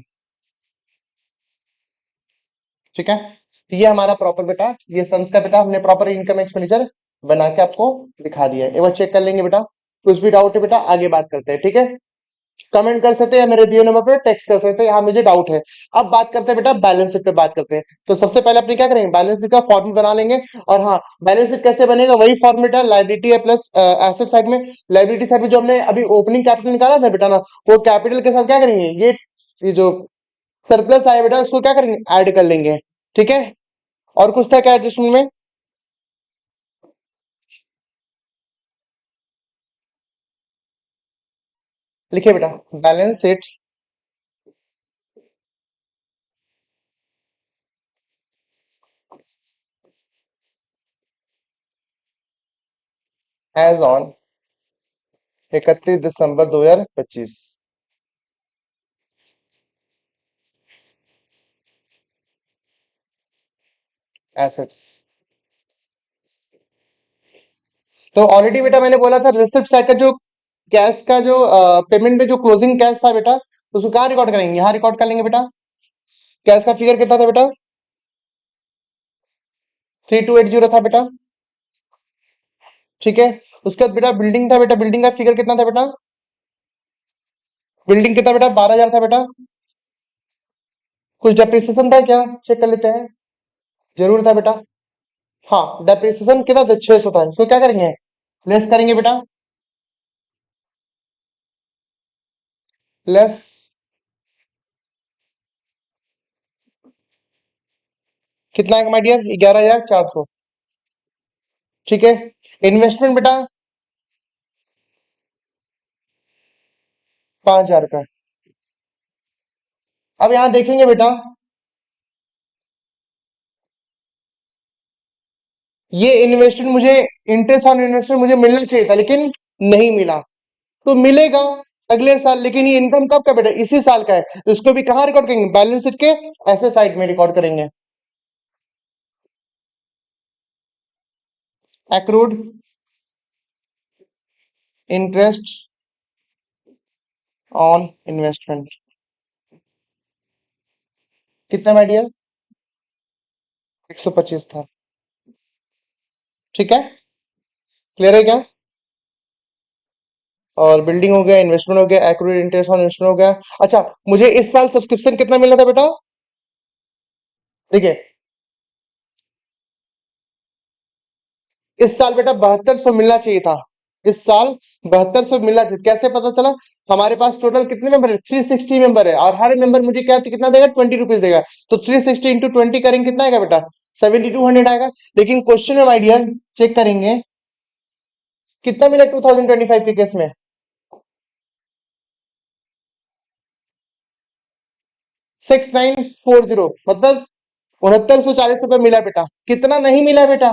ठीक है, तो ये हमारा प्रॉपर बेटा, ये सम्स का बेटा हमने प्रॉपर इनकम एक्सपेंडिचर बना के आपको दिखा दिया है। एक बार चेक कर लेंगे बेटा, कुछ भी डाउट है बेटा आगे बात करते हैं। ठीक है, कमेंट कर सकते हैं, मेरे दिए नंबर पे टेक्स्ट कर सकते हैं, यहाँ मुझे डाउट है। अब बात करते हैं बेटा बैलेंस शीट पे बात करते हैं। तो सबसे पहले अपने क्या करेंगे, बैलेंस शीट का फॉर्मेट बना लेंगे। और हाँ, बैलेंस शीट कैसे बनेगा, वही फॉर्मेट है, लायबिलिटी है प्लस एसेट साइड में। लायबिलिटी साइड में जो हमने अभी ओपनिंग कैपिटल निकाला था बेटा ना, वो कैपिटल के साथ क्या करेंगे, ये जो सरप्लस आया बेटा उसको क्या करेंगे, ऐड कर लेंगे। ठीक है, और कुछ था क्या एडजस्टमेंट में, लिखिए बेटा, balance sheet as on 31 December 2025। Assets, तो ऑलरेडी बेटा मैंने बोला था रिसिप्ट साइड का जो कैश का जो पेमेंट में जो क्लोजिंग कैश था बेटा, तो उसको कहाँ रिकॉर्ड करेंगे, यहाँ रिकॉर्ड कर लेंगे बेटा। कैश का फिगर कितना था बेटा, 3280 था बेटा। ठीक है, उसके बाद बेटा बिल्डिंग था बेटा, बिल्डिंग का फिगर कितना था बेटा, बिल्डिंग कितना बेटा, 12,000 था बेटा। कुछ डेप्रिसिएशन था क्या, चेक कर लेते हैं, जरूर था बेटा। हाँ, डेप्रिसिएशन कितना था, 600 था। इसको क्या करेंगे, लेस करेंगे बेटा, लेस कितना है माय डियर, 11,400। ठीक है, इन्वेस्टमेंट बेटा 5,000 का। अब यहां देखेंगे बेटा, ये इन्वेस्टमेंट मुझे, इंटरेस्ट ऑन इन्वेस्टमेंट मुझे मिलना चाहिए था लेकिन नहीं मिला, तो मिलेगा अगले साल। लेकिन ये इनकम कब का बेटा, इसी साल का है, तो इसको भी कहाँ रिकॉर्ड करेंगे, बैलेंस शीट के ऐसे साइड में रिकॉर्ड करेंगे। एक्रूड इंटरेस्ट ऑन इन्वेस्टमेंट कितना माय डियर, 125 था। ठीक है, क्लियर है क्या, और बिल्डिंग हो गया, इन्वेस्टमेंट हो गया, एक्रूड इंटरेस्ट ऑन इन्वेस्टमेंट हो गया। अच्छा, मुझे इस साल सब्सक्रिप्शन कितना मिला था बेटा, देखिए इस साल बेटा 7200 मिलना चाहिए था। इस साल 7200 मिलना चाहिए, कैसे पता चला, हमारे पास टोटल कितने मेंबर है, 360 मेंबर है, और हर मेंबर मुझे क्या कितना देगा, 20 रुपीज देगा। तो 360 इंटू 20 करेंगे, कितना आएगा बेटा, 7200 आएगा। लेकिन क्वेश्चन में माय डियर चेक करेंगे कितना मिला 2025 के केस में, 6940, मतलब 6940 रुपए मिला बेटा। कितना नहीं मिला बेटा,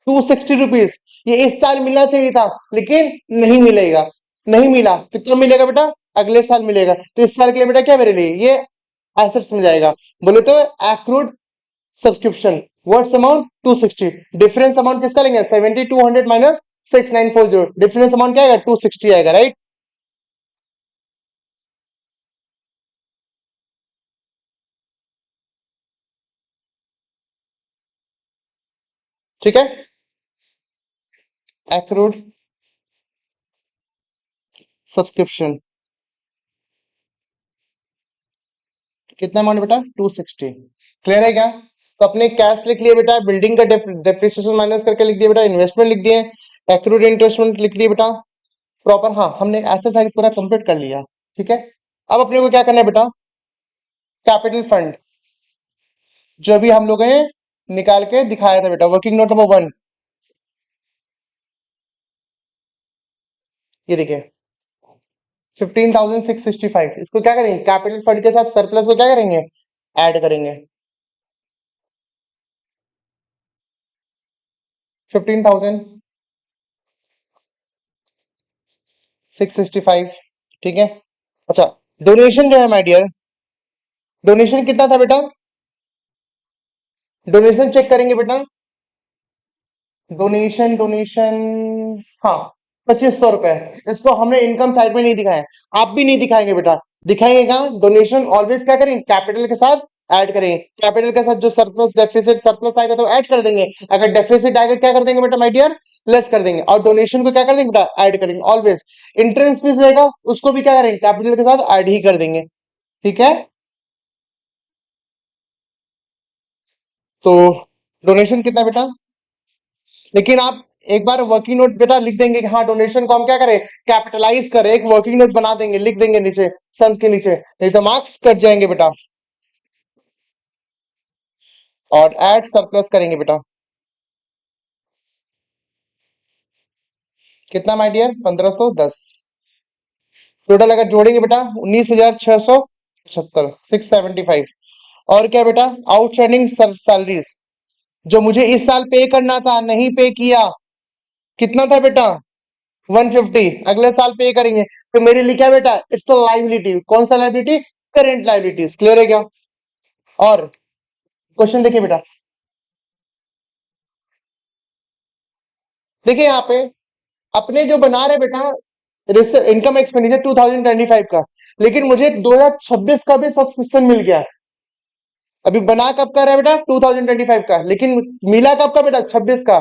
260 रुपीज। ये इस साल मिलना चाहिए था लेकिन नहीं मिलेगा, नहीं मिला तो कब मिलेगा बेटा, अगले साल मिलेगा। तो इस साल के लिए बेटा क्या मेरे लिए ये एसेट्स में जाएगा। बोले तो accrued subscription what's amount 260, difference amount किसका लेंगे, 7200 माइनस 6940, डिफरेंस अमाउंट क्या आएगा, 260 आएगा, राइट। ठीक है, एक्रूड सब्सक्रिप्शन कितना अमाउंट बेटा, 260। क्लियर है क्या, तो अपने कैश लिख लिए बेटा, बिल्डिंग का डेप्रिसिएशन माइनस करके लिख दिया बेटा, इन्वेस्टमेंट लिख दिए, एक्रूड इंटरेस्टमेंट लिख दिए बेटा, प्रॉपर। हाँ, हमने एसेट साइड पूरा कंप्लीट कर लिया। ठीक है, अब अपने को क्या करना है बेटा, कैपिटल फंड जो भी हम लोगों ने निकाल के दिखाया था बेटा, वर्किंग नोट नंबर 1, ये देखिए 15,665, इसको क्या करेंगे, कैपिटल फंड के साथ सरप्लस को क्या करेंगे, ऐड करेंगे। 15,665, ठीक है। अच्छा, डोनेशन जो है माय डियर, डोनेशन कितना था बेटा, डोनेशन चेक करेंगे बेटा, डोनेशन डोनेशन, हाँ 2500 रुपए। इसको हमने इनकम साइड में नहीं दिखाया, आप भी नहीं दिखाएंगे बेटा, दिखाएंगे कहाँ, डोनेशन ऑलवेज क्या करेंगे, कैपिटल के साथ ऐड करेंगे, कैपिटल के साथ जो सरप्लस डेफिसिट सरप्लस आएगा तो ऐड कर देंगे, अगर डेफिसिट आएगा क्या कर देंगे बेटा माय डियर, लेस कर देंगे, और डोनेशन को क्या कर देंगे बेटा, ऐड करेंगे ऑलवेज। इंट्रेंस फीस रहेगा उसको भी क्या करेंगे, कैपिटल के साथ ऐड ही कर देंगे। ठीक है, तो डोनेशन कितना बेटा, लेकिन आप एक बार वर्किंग नोट बेटा लिख देंगे कि हाँ डोनेशन को हम क्या करें, कैपिटलाइज करें, एक वर्किंग नोट बना देंगे, लिख देंगे नीचे सम्स के नीचे, नहीं तो मार्क्स कट जाएंगे बेटा। और ऐड सरप्लस करेंगे बेटा, कितना माय डियर, 1510, टोटल अगर जोड़ेंगे बेटा 19,675, 675। और क्या बेटा, आउटस्टैंडिंग सैलरीज जो मुझे इस साल पे करना था नहीं पे किया, कितना था बेटा, 150, अगले साल पे करेंगे, तो मेरे लिए क्या बेटा, इट्स अ लाइबिलिटी, कौन सा लाइबिलिटी, करेंट लाइबिलिटीज, क्लियर है क्या। और क्वेश्चन देखिए बेटा, देखिए यहाँ पे अपने जो बना रहे बेटा इनकम एक्सपेंडिचर 2025 का, लेकिन मुझे 2026 का भी सब्सक्रिप्शन मिल गया। अभी बना कब का रहा है बेटा, 2025 का, लेकिन मिला कब का बेटा, 26 का।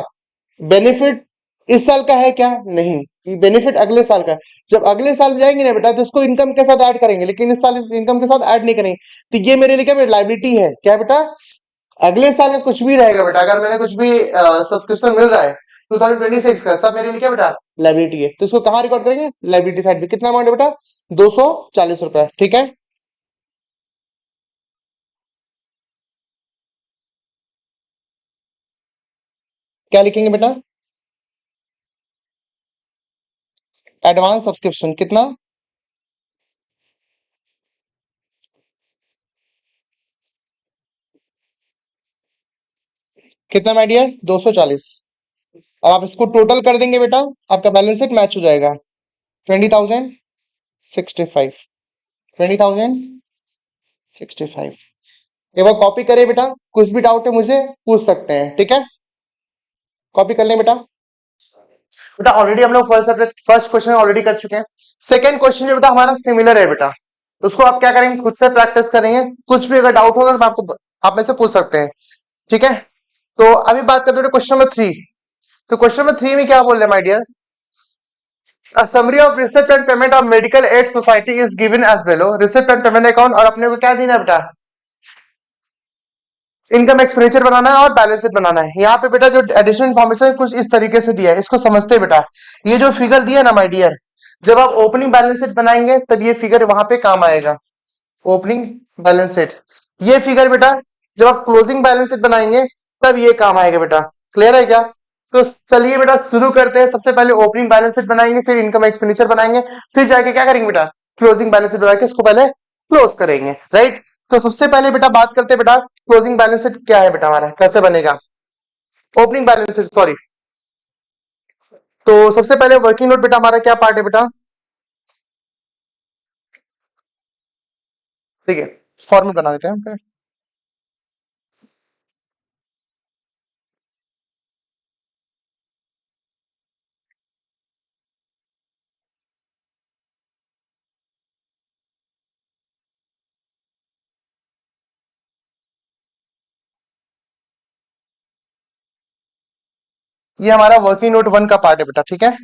बेनिफिट इस साल का है क्या, नहीं, बेनिफिट अगले साल का है। जब अगले साल जाएंगे ना बेटा तो इसको इनकम के साथ ऐड करेंगे, लेकिन इस साल इनकम के साथ ऐड नहीं करेंगे, तो ये मेरे लिए क्या बेटा, लाइबिलिटी है, क्या बेटा, अगले साल का कुछ भी रहेगा बेटा, अगर मैंने कुछ भी सब्सक्रिप्शन मिल रहा है 2026 का, सब मेरे लिए क्या बेटा, लाइबिलिटी है, तो इसको कहाँ रिकॉर्ड करेंगे, लाइबिलिटी साइड पे। कितना अमाउंट है बेटा, 240 रुपए, ठीक है। क्या लिखेंगे बेटा, एडवांस सब्सक्रिप्शन कितना, कितना माय डियर, 240। अब आप इसको टोटल कर देंगे बेटा, आपका बैलेंस शीट मैच हो जाएगा, 20,065, 20,065। एक बार कॉपी करिए बेटा, कुछ भी डाउट है मुझे पूछ सकते हैं, ठीक है, कॉपी कर लें बेटा। बेटा ऑलरेडी हम लोग फर्स्ट क्वेश्चन ऑलरेडी कर चुके हैं। सेकंड क्वेश्चन जो बेटा हमारा सिमिलर है बेटा, उसको आप क्या करेंगे, खुद से प्रैक्टिस करेंगे, कुछ भी अगर डाउट होगा तो आपको आप में से पूछ सकते हैं। ठीक है, तो अभी बात करते हैं क्वेश्चन नंबर 3। तो क्वेश्चन नंबर 3 में क्या बोल रहे हैं my dear, A summary of receipt and payment of medical aid society is given as below. Receipt and payment account, और अपने को क्या देना है बेटा, इनकम एक्सपेंडिचर बनाना है और बैलेंस शीट बनाना है। यहाँ पे बेटा जो एडिशनल इन्फॉर्मेशन कुछ इस तरीके से दिया है, इसको समझते हैं बेटा। ये जो फिगर दिया है ना माय डियर, जब आप ओपनिंग बैलेंस शीट बनाएंगे तब ये फिगर वहां पे काम आएगा, ओपनिंग बैलेंस शीट। ये फिगर बेटा जब आप क्लोजिंग बैलेंस शीट बनाएंगे तब ये काम आएगा बेटा, क्लियर है क्या। तो चलिए बेटा शुरू करते हैं, सबसे पहले ओपनिंग बैलेंस शीट बनाएंगे, फिर इनकम एक्सपेंडिचर बनाएंगे, फिर जाके क्या करेंगे बेटा, क्लोजिंग बैलेंस शीट बना के इसको पहले क्लोज करेंगे, राइट। तो सबसे पहले बेटा बात करते हैं बेटा, क्लोजिंग बैलेंस शीट क्या है बेटा हमारा, कैसे बनेगा, ओपनिंग बैलेंस शीट सॉरी। तो सबसे पहले वर्किंग नोट बेटा हमारा क्या पार्ट है बेटा, ठीक है, फॉर्मेट बना देते हैं। ये हमारा वर्किंग नोट 1 का पार्ट है बेटा, ठीक है।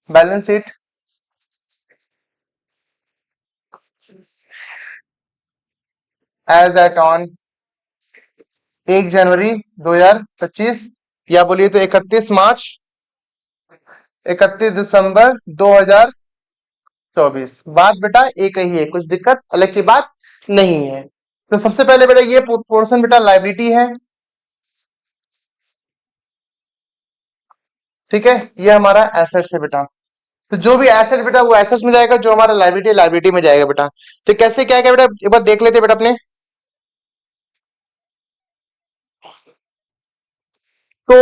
Balance sheet, as at on 1 January 2025, या बोलिए तो 31 मार्च, 31 दिसंबर 2024। बात बेटा एक ही है, कुछ दिक्कत अलग की बात नहीं है। तो सबसे पहले बेटा ये पोर्शन बेटा लाइबिलिटी है, ठीक है, ये हमारा एसेट्स है बेटा। तो जो भी एसेट बेटा वो एसेट्स में जाएगा, जो हमारा लाइबिलिटी लाइबिलिटी में जाएगा बेटा। तो कैसे क्या है बेटा, एक बार देख लेते बेटा अपने। तो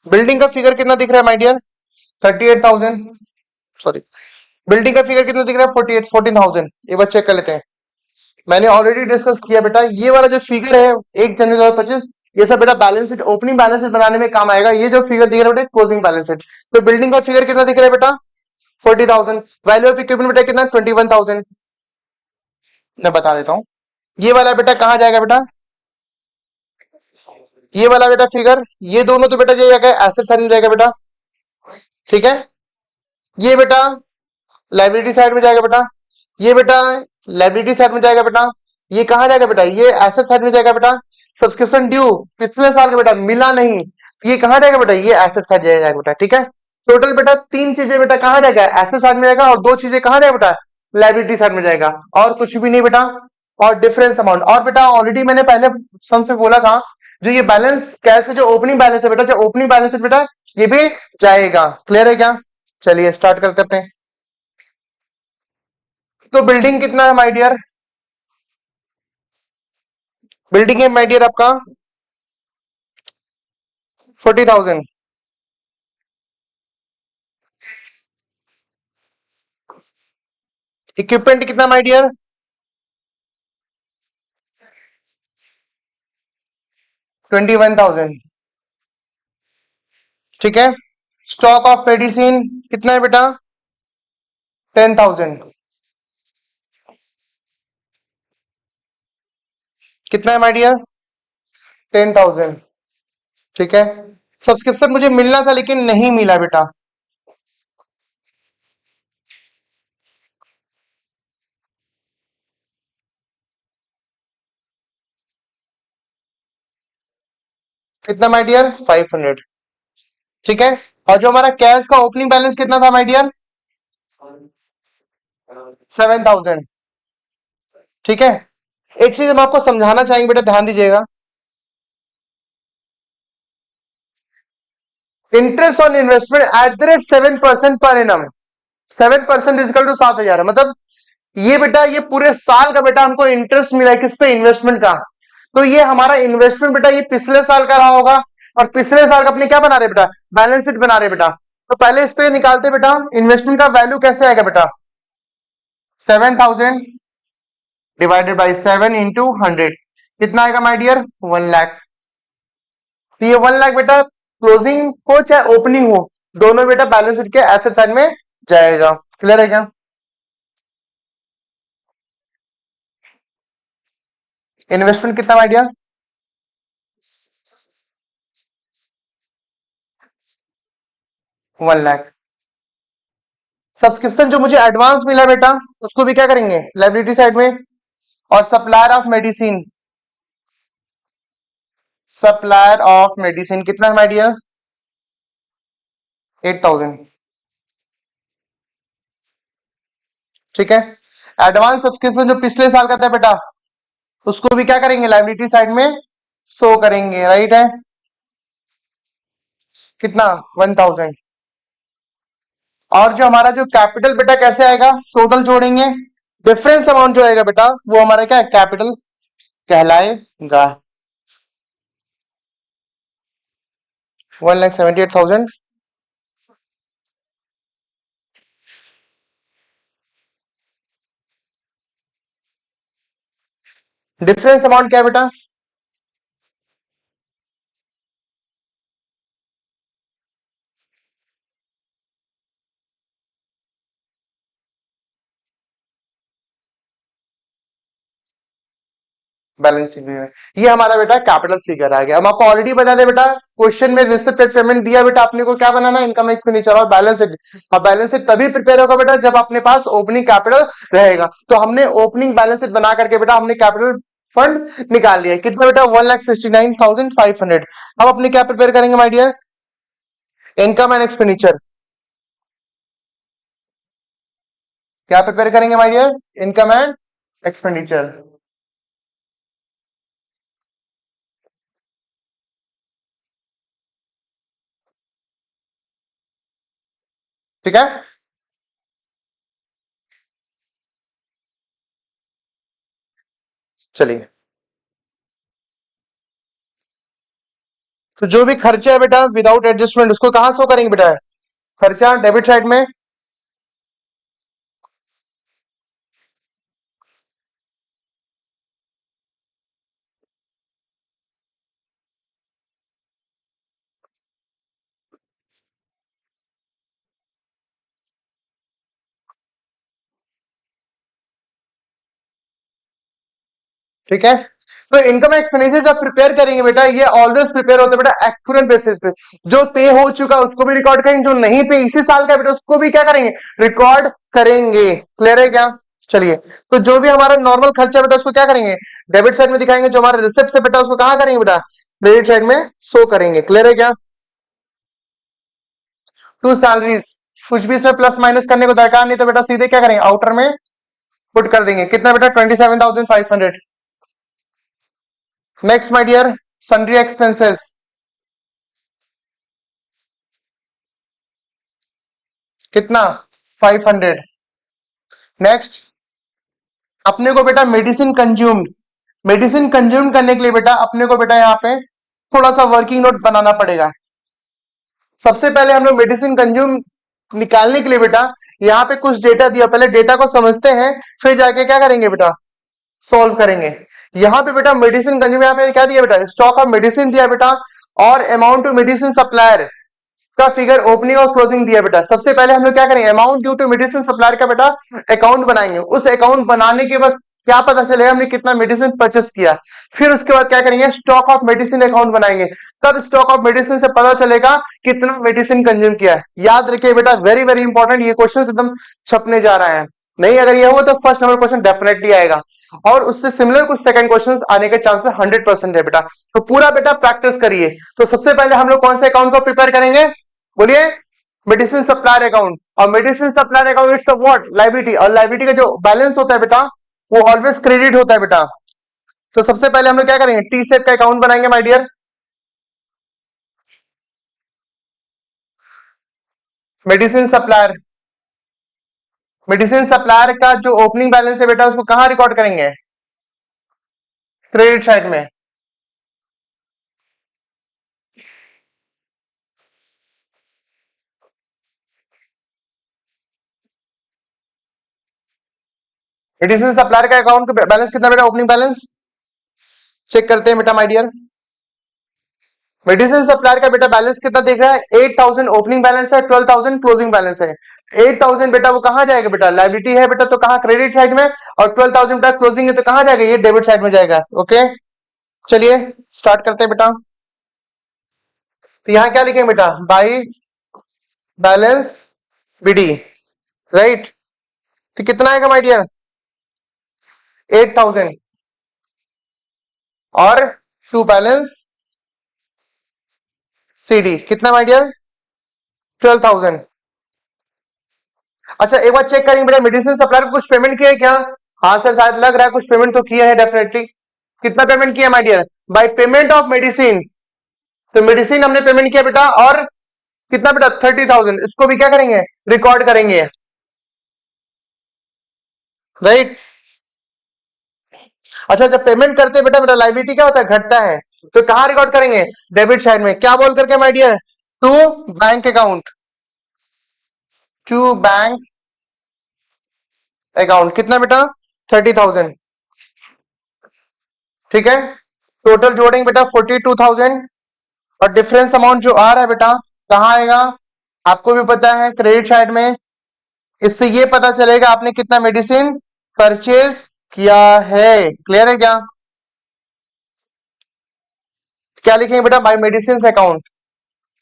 बिल्डिंग का फिगर कितना दिख रहा है माय डियर? 38,000। सॉरी, बिल्डिंग का फिगर कितना दिख रहा है? 14,000। एक बार चेक कर लेते हैं। मैंने ऑलरेडी डिस्कस किया बेटा, ये वाला जो फिगर है 1 जनवरी 2025, ये सब बेटा balance sheet, opening balance sheet बनाने में काम आएगा। ये जो फिगर दिख रहा है बेटा क्लोजिंग बैलेंस शीट। तो बिल्डिंग का फिगर कितना दिख रहा है बेटा? 40,000। वैल्यू ऑफ इक्विपमेंट बेटा कितना? 21,000। मैं बता देता हूँ। ये वाला बेटा कहाँ जाएगा बेटा? ये वाला बेटा फिगर, ये दोनों तो बेटा जाएगा एसेट साइड में जाएगा बेटा, ठीक है। ये बेटा लाइबिलिटी साइड में जाएगा बेटा, ये बेटा लाइबिलिटी साइड में जाएगा बेटा। ये कहाँ जाएगा बेटा? ये एसेट साइड में जाएगा बेटा। सब्सक्रिप्शन ड्यू पिछले साल का बेटा मिला नहीं, ये कहाँ जाएगा बेटा? ये एसेट साइड जाएगा बेटा, ठीक है। टोटल बेटा 3 चीजें बेटा कहाँ जाएगा? एसेट साइड में जाएगा, और 2 चीजें कहाँ जाएगा बेटा? लाइबिलिटी साइड में जाएगा, और कुछ भी नहीं बेटा। और डिफरेंस अमाउंट, और बेटा ऑलरेडी मैंने पहले सम से बोला था, जो ये बैलेंस कैश का जो ओपनिंग बैलेंस है बेटा, जो ओपनिंग बैलेंस है बेटा, ये भी जाएगा। क्लियर है क्या? चलिए स्टार्ट करते अपने। तो बिल्डिंग कितना है माय डियर? बिल्डिंग है माय डियर आपका 40,000। इक्विपमेंट कितना माय डियर? 21,000, ठीक है। स्टॉक ऑफ मेडिसिन कितना है बेटा? 10,000। कितना है माय डियर? 10,000, ठीक है। सब्सक्रिप्शन मुझे मिलना था लेकिन नहीं मिला बेटा। कितना माय डियर? 500, ठीक है। और जो हमारा कैश का ओपनिंग बैलेंस कितना था माय डियर? 7,000, ठीक है। एक चीज हम आपको समझाना चाहेंगे बेटा, ध्यान दीजिएगा। Interest on investment at the rate 7% per annum, 7% is equal to 7,000, मतलब ये बेटा ये पूरे साल का बेटा हमको इंटरेस्ट मिला है किस पे? इन्वेस्टमेंट का। तो ये हमारा इन्वेस्टमेंट बेटा ये पिछले साल का रहा होगा, और पिछले साल का अपने क्या बना रहे बेटा? बैलेंस शीट बना रहे बेटा। तो पहले इस पे निकालते बेटा, इन्वेस्टमेंट का वैल्यू कैसे आएगा बेटा? 7,000 डिवाइडेड बाई 7 इंटू 100, कितना आएगा माय डियर? 1 लाख। तो ये 1 लाख बेटा क्लोजिंग हो चाहे ओपनिंग हो, दोनों बेटा बैलेंस शीट के एसेट साइड में जाएगा। क्लियर है क्या? इन्वेस्टमेंट कितना माय डियर? 1 लाख। सब्सक्रिप्शन जो मुझे एडवांस मिला बेटा, उसको भी क्या करेंगे? लाइबिलिटी साइड में। और supplier of medicine, supplier of medicine कितना है माय डियर? 8,000, ठीक है। एडवांस सब्सक्रिप्शन जो पिछले साल का था बेटा, उसको भी क्या करेंगे? लाइबिलिटी साइड में शो करेंगे, राइट है। कितना? 1,000। और जो हमारा जो कैपिटल बेटा कैसे आएगा? टोटल जोड़ेंगे, डिफरेंस अमाउंट जो आएगा बेटा वो हमारा क्या कैपिटल कहलाएगा? 1,78,000। डिफरेंस अमाउंट क्या है बेटा? बैलेंस शीट में ये हमारा बेटा कैपिटल फिगर आ गया। हम आपको ऑलरेडी बता दें बेटा, क्वेश्चन में रिसिप्टेड पेमेंट दिया बेटा, अपने को क्या बनाना है? इनकम एक्सपेंडिचर और बैलेंस शीट। अब बैलेंस शीट तभी प्रिपेयर होगा बेटा जब अपने पास ओपनिंग कैपिटल रहेगा। तो हमने ओपनिंग बैलेंस शीट बना करके बेटा हमने कैपिटल फंड निकाल लिया। कितना बेटा 1,69,500। हम अपने क्या प्रिपेयर करेंगे my dear, income and expenditure. क्या प्रिपेयर करेंगे my dear, income and expenditure. ठीक है, चलिए। तो जो भी खर्चा है बेटा विदाउट एडजस्टमेंट उसको कहां शो करेंगे बेटा, खर्चा डेबिट साइड में। ठीक है, तो इनकम एक्सपेंडिचर जब प्रिपेयर करेंगे बेटा, ये ऑलवेज प्रिपेयर होता है बेटा एक्यूरेट बेसिस पे। जो पे हो चुका उसको भी रिकॉर्ड करेंगे, जो नहीं पे इसी साल का बेटा उसको भी क्या करेंगे, रिकॉर्ड करेंगे। क्लियर है क्या, चलिए। तो जो भी हमारा नॉर्मल खर्चा बेटा उसको क्या करेंगे, डेबिट साइड में दिखाएंगे। जो हमारे रिसिप्ट है बेटा उसको कहां करेंगे बेटा, क्रेडिट साइड में शो करेंगे। क्लियर है क्या, टू सैलरीज, कुछ भी इसमें प्लस माइनस करने को दरकार नहीं, तो बेटा सीधे क्या करेंगे, आउटर में पुट कर देंगे। कितना बेटा 27,500। Next my dear, sundry expenses, कितना 500। नेक्स्ट, अपने को बेटा मेडिसिन कंज्यूम, मेडिसिन कंज्यूम करने के लिए बेटा अपने को बेटा यहाँ पे थोड़ा सा वर्किंग नोट बनाना पड़ेगा। सबसे पहले हम लोग मेडिसिन कंज्यूम निकालने के लिए बेटा यहाँ पे कुछ डेटा दिया, पहले डेटा को समझते हैं फिर जाके क्या करेंगे बेटा, सोल्व करेंगे। यहाँ पे बेटा मेडिसिन कंज्यूम, यहाँ पे क्या दिया बेटा, स्टॉक ऑफ मेडिसिन दिया बेटा, और अमाउंट टू मेडिसिन सप्लायर का फिगर ओपनिंग और क्लोजिंग दिया बेटा। सबसे पहले हम लोग क्या करेंगे, amount due to medicine supplier का बेटा अकाउंट बनाएंगे। उस अकाउंट बनाने के बाद क्या पता चलेगा हमने कितना मेडिसिन परचेस किया। फिर उसके बाद क्या करेंगे, स्टॉक ऑफ मेडिसिन अकाउंट बनाएंगे। तब स्टॉक ऑफ मेडिसिन से पता चलेगा कितना मेडिसिन कंज्यूम किया है। याद रखिए बेटा, वेरी वेरी इंपॉर्टेंट, ये क्वेश्चन एकदम छपने जा रहा है। नहीं अगर ये हुआ तो फर्स्ट नंबर क्वेश्चन डेफिनेटली आएगा, और उससे सिमिलर कुछ सेकंड क्वेश्चंस आने के चांसेस 100% है बेटा। तो पूरा बेटा प्रैक्टिस करिए। तो सबसे पहले हम लोग कौन से अकाउंट को प्रिपेयर करेंगे, बोलिए, मेडिसिन सप्लायर अकाउंट। और medicine supplier account it's what, liability, और लायबिलिटी का जो बैलेंस होता है बेटा वो ऑलवेज क्रेडिट होता है बेटा। तो सबसे पहले हम लोग क्या करेंगे, टी सेप का अकाउंट बनाएंगे my dear. Medicine supplier, medicine supplier का जो ओपनिंग बैलेंस है बेटा उसको कहां रिकॉर्ड करेंगे, क्रेडिट साइड में। मेडिसिन सप्लायर का अकाउंट का बैलेंस कितना बेटा, ओपनिंग बैलेंस चेक करते हैं बेटा माय डियर। मेडिसिन सप्लायर का बेटा बैलेंस कितना देख रहा है, 8,000 ओपनिंग बैलेंस है, 12,000 क्लोजिंग बैलेंस है। 8,000 बेटा वो कहां जाएगा बेटा, लायबिलिटी है बेटा तो कहां, क्रेडिट साइड में, और 12,000 बेटा क्लोजिंग है तो कहां जाएगा, ये डेबिट साइड में जाएगा। ओके चलिए स्टार्ट करते हैं बेटा। तो यहां क्या लिखेंगे बेटा, बाई बैलेंस बीडी, राइट। तो कितना आएगा माय डियर, 8,000, और टू बैलेंस सीडी कितना माय डियर, 12,000। अच्छा एक बार चेक करेंगे बेटा, मेडिसिन सप्लायर को कुछ पेमेंट किया है क्या, हाँ सर शायद लग रहा है कुछ पेमेंट तो किया है डेफिनेटली। कितना पेमेंट किया my dear, by payment of medicine. तो मेडिसिन हमने पेमेंट किया बेटा, और कितना बेटा 30,000, इसको भी क्या करेंगे, रिकॉर्ड करेंगे, राइट। अच्छा जब पेमेंट करते हैं बेटा मेरा लायबिलिटी क्या होता है, घटता है, तो कहां रिकॉर्ड करेंगे, डेबिट साइड में। क्या बोल करके my dear, to bank account, to bank account कितना बेटा 30,000। ठीक है, टोटल जोड़ेंगे बेटा 42,000, और डिफरेंस अमाउंट जो आ रहा है बेटा कहां आएगा, आपको भी पता है क्रेडिट साइड में। इससे ये पता चलेगा आपने कितना मेडिसिन परचेज किया है। क्लियर है क्या, क्या लिखेंगे बेटा, बाय मेडिसिन अकाउंट,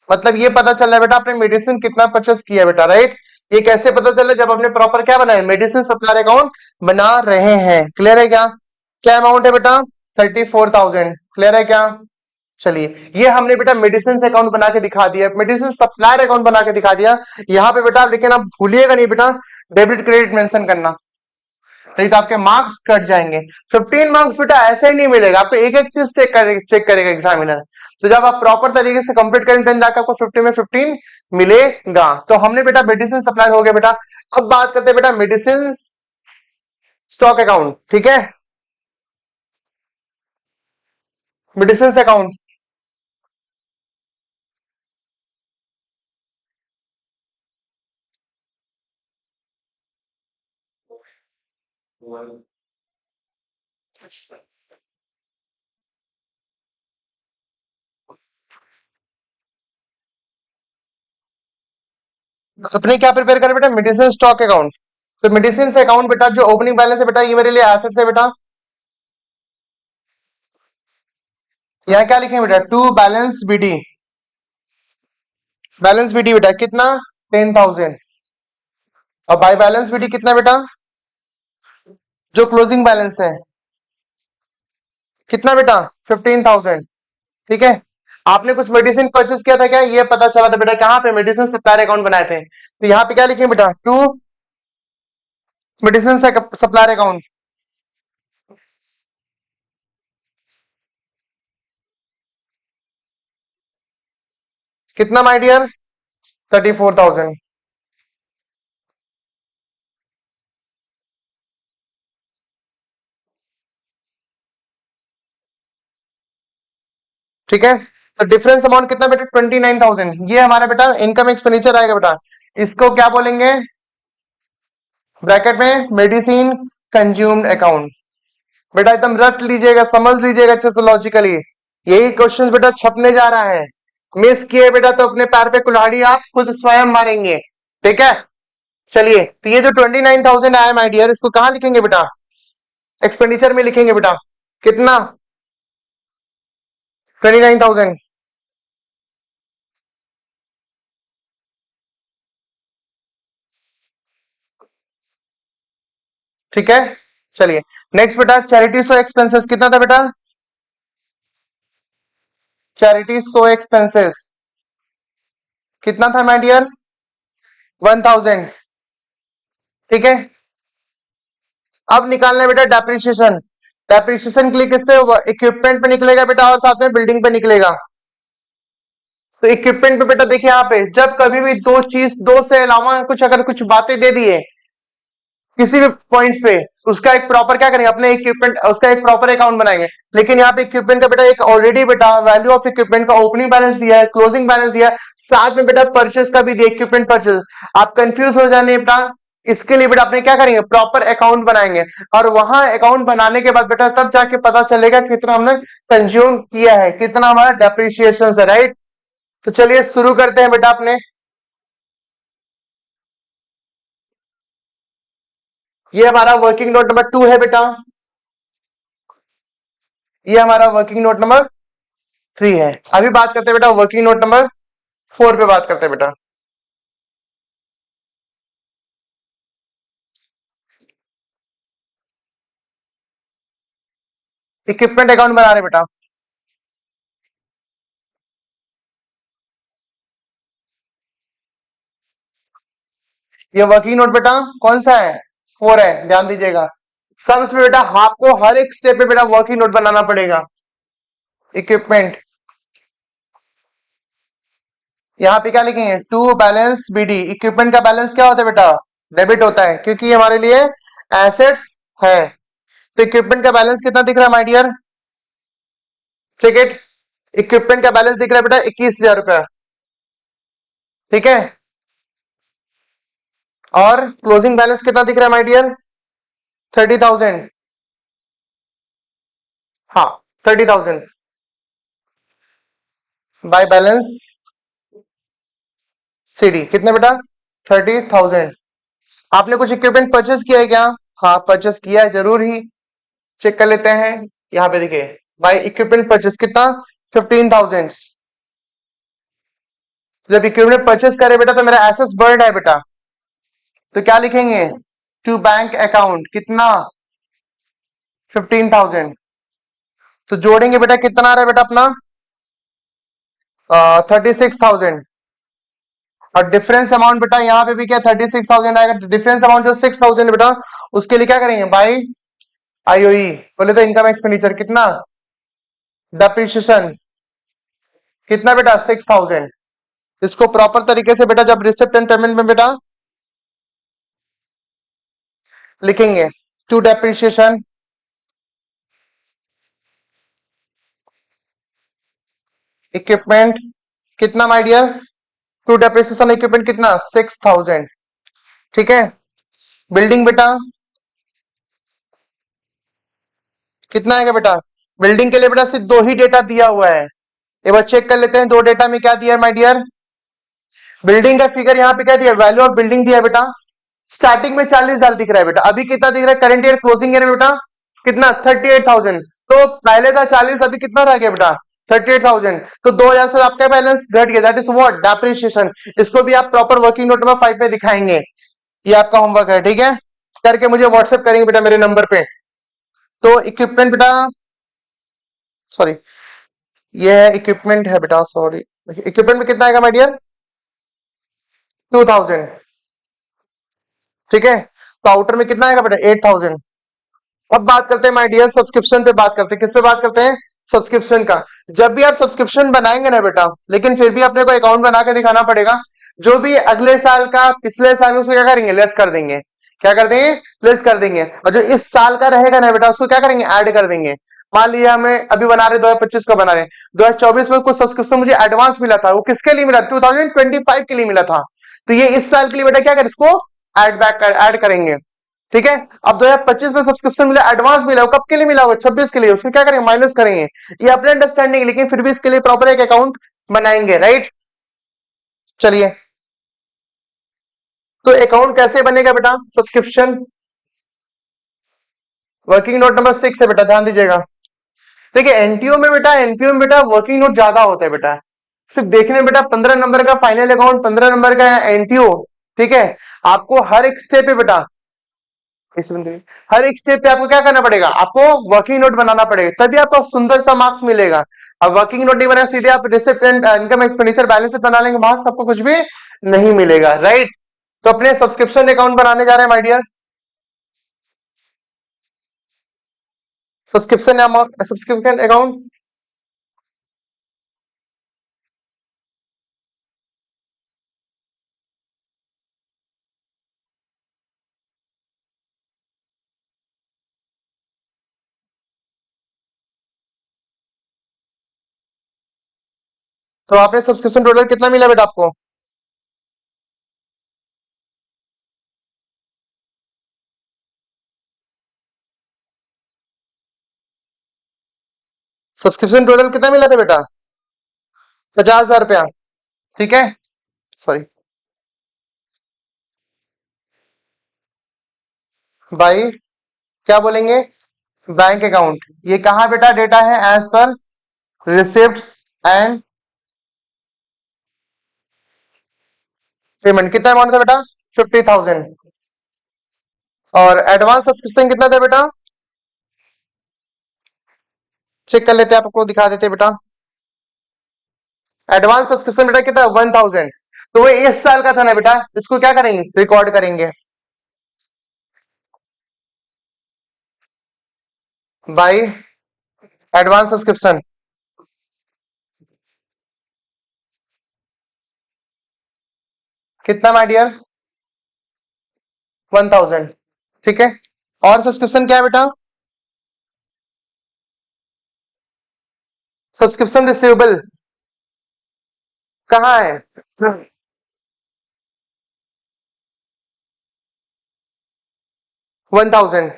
मतलब ये पता चल रहा है बेटा आपने मेडिसिन कितना परचेस किया बेटा, राइट। ये कैसे पता चल रहा है, जब आपने प्रॉपर क्या बनाया, मेडिसिन सप्लायर अकाउंट बना रहे हैं। क्लियर है क्या, क्या अमाउंट है बेटा 34,000। क्लियर है क्या? चलिए, ये हमने बेटा मेडिसिन अकाउंट बना के दिखा दिया, मेडिसिन सप्लायर अकाउंट बना के दिखा दिया। यहाँ पे बेटा लेकिन आप भूलिएगा नहीं बेटा डेबिट क्रेडिट मेंशन करना, नहीं तो आपके मार्क्स कट जाएंगे। 15 मार्क्स बेटा ऐसे ही नहीं मिलेगा आपको, एक एक चीज चेक करेगा एग्जामिनर। तो जब आप प्रॉपर तरीके से कंप्लीट करेंगे देन जाकर आपको 50 में 15 मिलेगा। तो हमने बेटा मेडिसिन सप्लाई हो गया बेटा। अब बात करते हैं बेटा मेडिसिन स्टॉक अकाउंट, ठीक है, मेडिसिन अकाउंट। अपने क्या प्रिपेयर करें बेटा, मेडिसिन स्टॉक अकाउंट। तो मेडिसिन अकाउंट बेटा जो ओपनिंग बैलेंस है बेटा, ये मेरे लिए एसेट्स है बेटा। यहाँ क्या लिखेंगे बेटा, to balance BD, balance BD बेटा कितना 10,000। और बाय बैलेंस बीडी कितना बेटा, जो क्लोजिंग बैलेंस है कितना बेटा 15,000। ठीक है, आपने कुछ मेडिसिन परचेस किया था क्या, ये पता चला था बेटा कहाँ पे, मेडिसिन सप्लायर अकाउंट बनाए थे। तो यहाँ पे क्या लिखेंगे बेटा, टू मेडिसिन सप्लायर अकाउंट। कितना माय डियर, 34,000। ठीक है, तो डिफरेंस अमाउंट कितना बेटा 29,000। ये हमारा बेटा इनकम एक्सपेंडिचर आएगा बेटा। इसको क्या बोलेंगे, ब्रैकेट में मेडिसिन कंज्यूम्ड अकाउंट। बेटा एकदम रट लीजिएगा, समझ लीजिएगा अच्छे से लॉजिकली, यही क्वेश्चन बेटा छपने जा रहा है। मिस किए बेटा तो अपने पैर पे कुल्हाड़ी आप खुद स्वयं मारेंगे। ठीक है, चलिए, तो ये जो 29,000 आया माय डियर, इसको कहां लिखेंगे बेटा, एक्सपेंडिचर में लिखेंगे बेटा। कितना 29,000। ठीक है, चलिए नेक्स्ट बेटा चैरिटी सो एक्सपेंसेस कितना था बेटा, चैरिटी सो एक्सपेंसेस कितना था माय डियर 1,000। ठीक है, अब निकालना है बेटा डेप्रिसिएशन। डेप्रिसिएशन के लिए किस पे, इक्विपमेंट पे निकलेगा बेटा और साथ में बिल्डिंग पे निकलेगा। तो इक्विपमेंट पे बेटा देखिए यहाँ पे जब कभी भी दो चीज, दो से अलावा कुछ अगर कुछ बातें दे दिए किसी भी पॉइंट्स पे, उसका एक प्रॉपर क्या करेंगे, अपने इक्विपमेंट उसका एक प्रॉपर अकाउंट बनाएंगे। लेकिन यहाँ पे इक्विपमेंट का बेटा एक ऑलरेडी बेटा वैल्यू ऑफ इक्विपमेंट का ओपनिंग बैलेंस दिया है, क्लोजिंग बैलेंस दिया है, साथ में बेटा परचेस का भी दिया, इक्विपमेंट परचेस। आप कंफ्यूज हो जाने बेटा, इसके लिए बेटा अपने क्या करेंगे, प्रॉपर अकाउंट बनाएंगे। और वहां अकाउंट बनाने के बाद बेटा तब जाके पता चलेगा कितना हमने कंज्यूम किया है, कितना हमारा डेप्रिसिएशन है, राइट। तो चलिए शुरू करते हैं बेटा अपने। ये हमारा वर्किंग नोट नंबर 2 है बेटा, ये हमारा वर्किंग नोट नंबर 3 है। अभी बात करते हैं बेटा वर्किंग नोट नंबर 4 पे बात करते हैं बेटा। इक्विपमेंट अकाउंट बना रहे बेटा। ये वर्किंग नोट बेटा कौन सा है, 4 है, ध्यान दीजिएगा। सम्स में बेटा आपको हर एक स्टेप पे बेटा वर्किंग नोट बनाना पड़ेगा। इक्विपमेंट, यहाँ पे क्या लिखेंगे, टू बैलेंस बीडी। इक्विपमेंट का बैलेंस क्या होता है बेटा, डेबिट होता है, क्योंकि ये हमारे लिए एसेट्स है। तो इक्विपमेंट का बैलेंस कितना दिख रहा है my dear, check it. Equipment का बैलेंस दिख रहा है बेटा 21,000 रुपया। ठीक है, और क्लोजिंग बैलेंस कितना दिख रहा है माय डियर 30,000। हाँ 30,000 बाय बैलेंस सीडी कितने बेटा 30,000। आपने कुछ इक्विपमेंट परचेस किया है क्या, हाँ परचेस किया है, जरूर ही चेक कर लेते हैं। यहाँ पे देखिए बाय इक्विपमेंट परचेस कितना 15,000। जब इक्विपमेंट परचेस करे बेटा तो मेरा एसेट्स बढ़ है बेटा, तो क्या लिखेंगे, टू बैंक अकाउंट कितना 15,000। तो जोड़ेंगे बेटा, कितना आ रहा है बेटा अपना 36,000। और डिफरेंस अमाउंट बेटा यहाँ पे भी क्या 36,000 आएगा। डिफरेंस अमाउंट जो 6,000 बेटा, उसके लिए क्या करेंगे बाई आईओई। बोले तो इनकम एक्सपेंडिचर कितना, डेप्रिसिएशन कितना बेटा 6,000। इसको प्रॉपर तरीके से बेटा जब रिसिप्ट एंड पेमेंट में बेटा लिखेंगे, टू डेप्रिसिएशन इक्विपमेंट कितना my dear, to depreciation equipment कितना 6,000। ठीक है। बिल्डिंग बेटा कितना आएगा बेटा, बिल्डिंग के लिए बेटा सिर्फ दो ही डेटा दिया हुआ है। एक बार चेक कर लेते हैं दो डेटा में क्या दिया है माय डियर। बिल्डिंग का फिगर यहाँ पे क्या दिया, वैल्यू ऑफ बिल्डिंग दिया है बेटा, स्टार्टिंग में 40,000 दिख रहा है बेटा, अभी कितना दिख रहा है करंट ईयर क्लोजिंग ईयर में बेटा, कितना 38,000। तो पहले था 40, अभी कितना रह गया बेटा 38,000। तो 2,000 से आपका बैलेंस घट गया, दैट इज व्हाट डेप्रिसिएशन। इसको भी आप प्रॉपर वर्किंग नोट नंबर 5 में दिखाएंगे। ये आपका होमवर्क है, ठीक है, करके मुझे व्हाट्सएप करेंगे बेटा मेरे नंबर पे। तो इक्विपमेंट बेटा, सॉरी ये है इक्विपमेंट है बेटा, सॉरी इक्विपमेंट में कितना आएगा माय डियर 2,000। ठीक है। तो आउटर में कितना आएगा बेटा 8,000। अब बात करते हैं माय डियर सब्सक्रिप्शन पे, बात करते हैं किस पे बात करते हैं, सब्सक्रिप्शन का। जब भी आप सब्सक्रिप्शन बनाएंगे ना बेटा, लेकिन फिर भी अपने को अकाउंट बना के दिखाना पड़ेगा। जो भी अगले साल का पिछले साल का उसको क्या करेंगे लेस कर देंगे, क्या कर देंगे लेस कर देंगे। और जो इस साल का रहेगा ना बेटा उसको क्या करेंगे ऐड कर देंगे। मान लीजिए हमें अभी बना रहे 2025 का बना रहे, 2024 में कुछ सब्सक्रिप्शन मुझे एडवांस मिला था, वो किसके लिए मिला 2025 के लिए मिला था। तो ये इस साल के लिए बेटा क्या करें इसको ऐड करेंगे। ठीक है। अब 2025 में सब्सक्रिप्शन मिला एडवांस मिला, वो कब के लिए मिला होगा 26 के लिए, उसको क्या करेंगे माइनस करेंगे। ये अपने अंडरस्टैंडिंग, लेकिन फिर भी इसके लिए प्रॉपर एक अकाउंट बनाएंगे, राइट। चलिए, तो अकाउंट कैसे बनेगा बेटा सब्सक्रिप्शन, वर्किंग नोट नंबर 6 है बेटा, ध्यान दीजिएगा। देखिए एनटीओ में बेटा, एनपीओ में बेटा वर्किंग नोट ज्यादा होता है बेटा। सिर्फ देखने में बेटा 15 नंबर का फाइनल अकाउंट, 15 नंबर का एनटीओ। ठीक है। आपको हर एक स्टेप पे बेटा, हर एक स्टेप पे आपको क्या करना पड़ेगा, आपको वर्किंग नोट बनाना पड़ेगा, तभी आपको सुंदर सा मार्क्स मिलेगा। अब वर्किंग नोट नहीं बना सीधे आप receipt and income expenditure balance बना लेंगे, मार्क्स आपको कुछ भी नहीं मिलेगा, राइट। तो अपने सब्सक्रिप्शन अकाउंट बनाने जा रहे हैं माय डियर, सब्सक्रिप्शन अकाउंट। तो आपने सब्सक्रिप्शन टोटल कितना मिला बेटा आपको, सब्सक्रिप्शन टोटल कितना मिला था बेटा 50,000 रुपया। ठीक है, सॉरी भाई क्या बोलेंगे, बैंक अकाउंट। ये कहा बेटा डेटा है एज पर रिसिप्ट एंड पेमेंट। कितना अमाउंट था बेटा 50,000। और एडवांस सब्सक्रिप्शन कितना था बेटा, चेक कर लेते हैं, आपको दिखा देते हैं बेटा। एडवांस सब्सक्रिप्शन बेटा कितना 1,000। तो वो इस साल का था ना बेटा, इसको क्या करेंगे रिकॉर्ड करेंगे बाई एडवांस सब्सक्रिप्शन कितना माय डियर 1,000। ठीक है। और सब्सक्रिप्शन क्या है बेटा, सब्सक्रिप्शन रिसीवेबल कहाँ है 1,000।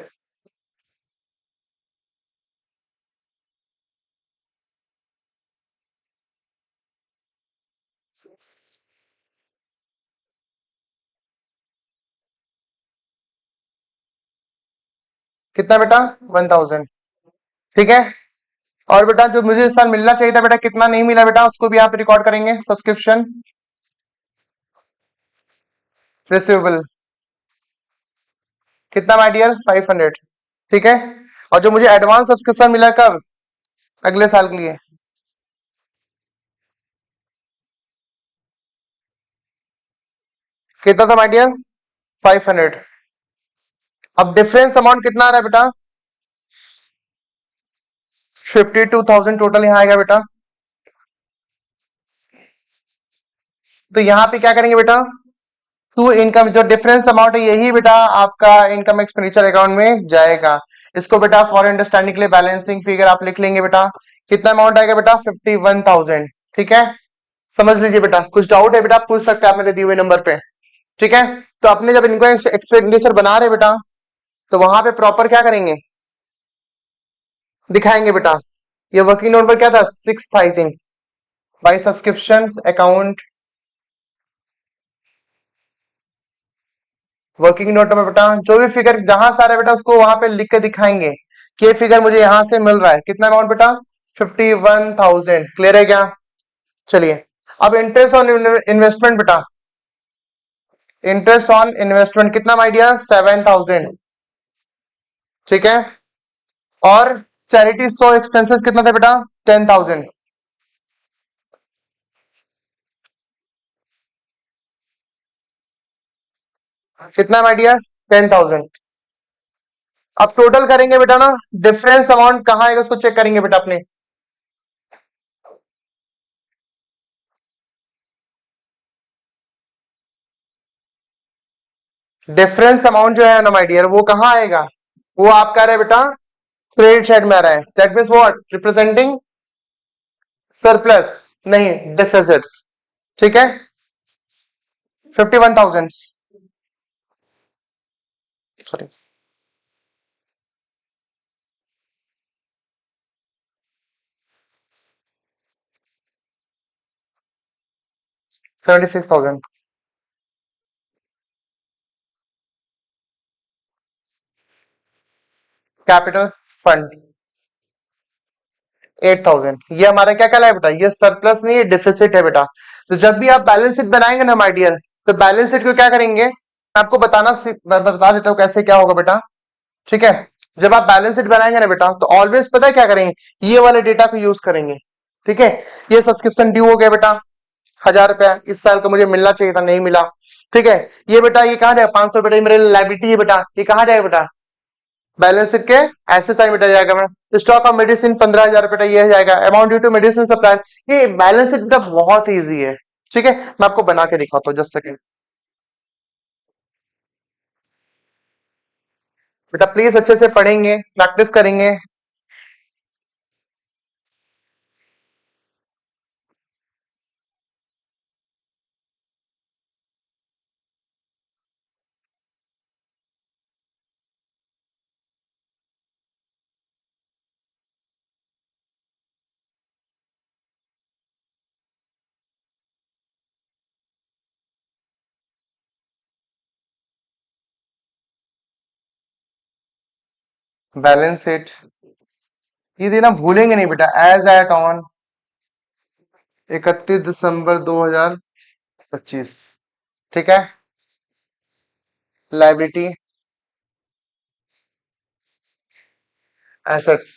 कितना बेटा 1,000। ठीक है। और बेटा जो मुझे इस साल मिलना चाहिए था बेटा कितना नहीं मिला बेटा, उसको भी आप रिकॉर्ड करेंगे सब्सक्रिप्शन रिसीवेबल कितना माय डियर 500। ठीक है। और जो मुझे एडवांस सब्सक्रिप्शन मिला कब अगले साल के लिए। कितना था माय डियर? 500। अब डिफरेंस अमाउंट कितना आ रहा है बेटा? 52,000 टोटल यहाँ आएगा बेटा। तो यहाँ पे क्या करेंगे बेटा? टू इनकम, जो डिफरेंस अमाउंट है यही बेटा आपका इनकम एक्सपेंडिचर अकाउंट में जाएगा। इसको बेटा फॉर अंडरस्टैंडिंग के लिए बैलेंसिंग फिगर आप लिख लेंगे बेटा। कितना अमाउंट आएगा बेटा? 51,000। ठीक है, समझ लीजिए बेटा। कुछ डाउट है बेटा आप पूछ सकते हैं आप मेरे दिए हुए नंबर पे। ठीक है, तो अपने जब इनकम एक्सपेंडिचर बना रहे बेटा, तो वहां पे प्रॉपर क्या करेंगे? दिखाएंगे बेटा। ये वर्किंग नोट पर क्या था? 6 था I think. By subscription account, working note में बेटा जो भी फिगर जहां से आ रहा है बेटा उसको वहां पे लिख के दिखाएंगे कि ये फिगर मुझे यहां से मिल रहा है। कितना अमाउंट बेटा? 51,000। क्लियर है क्या? चलिए, अब इंटरेस्ट ऑन इन्वेस्टमेंट बेटा। इंटरेस्ट ऑन इन्वेस्टमेंट कितना माय डियर? 7,000। ठीक है, और चैरिटी सो एक्सपेंसेस कितना था बेटा? 10,000। कितना माय डियर? 10,000। अब टोटल करेंगे बेटा ना, डिफरेंस अमाउंट कहाँ आएगा उसको चेक करेंगे बेटा अपने। डिफरेंस अमाउंट जो है ना माय डियर वो कहाँ आएगा? वो आप कह रहे हैं बेटा क्रेडिट साइड में आ रहा है। That means what? Representing surplus, नहीं डिफिसिट्स। ठीक है, 51,000, सॉरी 76,000। Capital fund 8,000। ये हमारा क्या कहलाए बेटा? ये सरप्लस नहीं, ये डिफिसिट है बेटा। तो जब भी आप बैलेंस शीट बनाएंगे ना माय डियर, तो बैलेंस शीट को क्या करेंगे मैं आपको बता देता हूँ कैसे क्या होगा बेटा। ठीक है, जब आप बैलेंस शीट बनाएंगे ना बेटा तो ऑलवेज पता है क्या करेंगे? ये वाले डेटा को यूज करेंगे। ठीक है, ये सब्सक्रिप्शन ड्यू हो गया बेटा 1,000 रुपया, इस साल का मुझे मिलना चाहिए था, नहीं मिला। ठीक है, ये बेटा ये कहाँ जाएगा? 500 बेटा, ये मेरे लाइबिलिटी है बेटा, ये कहाँ जाएगा बेटा? बैलेंस शीट के ऐसे साइड में जाएगा। मैं स्टॉक ऑफ मेडिसिन 15,000 रुपया, ये जाएगा amount due to medicine supply. ये बैलेंस शीट बेटा बहुत ईजी है। ठीक है, मैं आपको बना के दिखाता हूँ, जस्ट सेकंड बेटा। प्लीज अच्छे से पढ़ेंगे, प्रैक्टिस करेंगे। बैलेंस शीट ये देना भूलेंगे नहीं बेटा। As at on 31 December 2025। ठीक है, लाइबिलिटी, एसेट्स,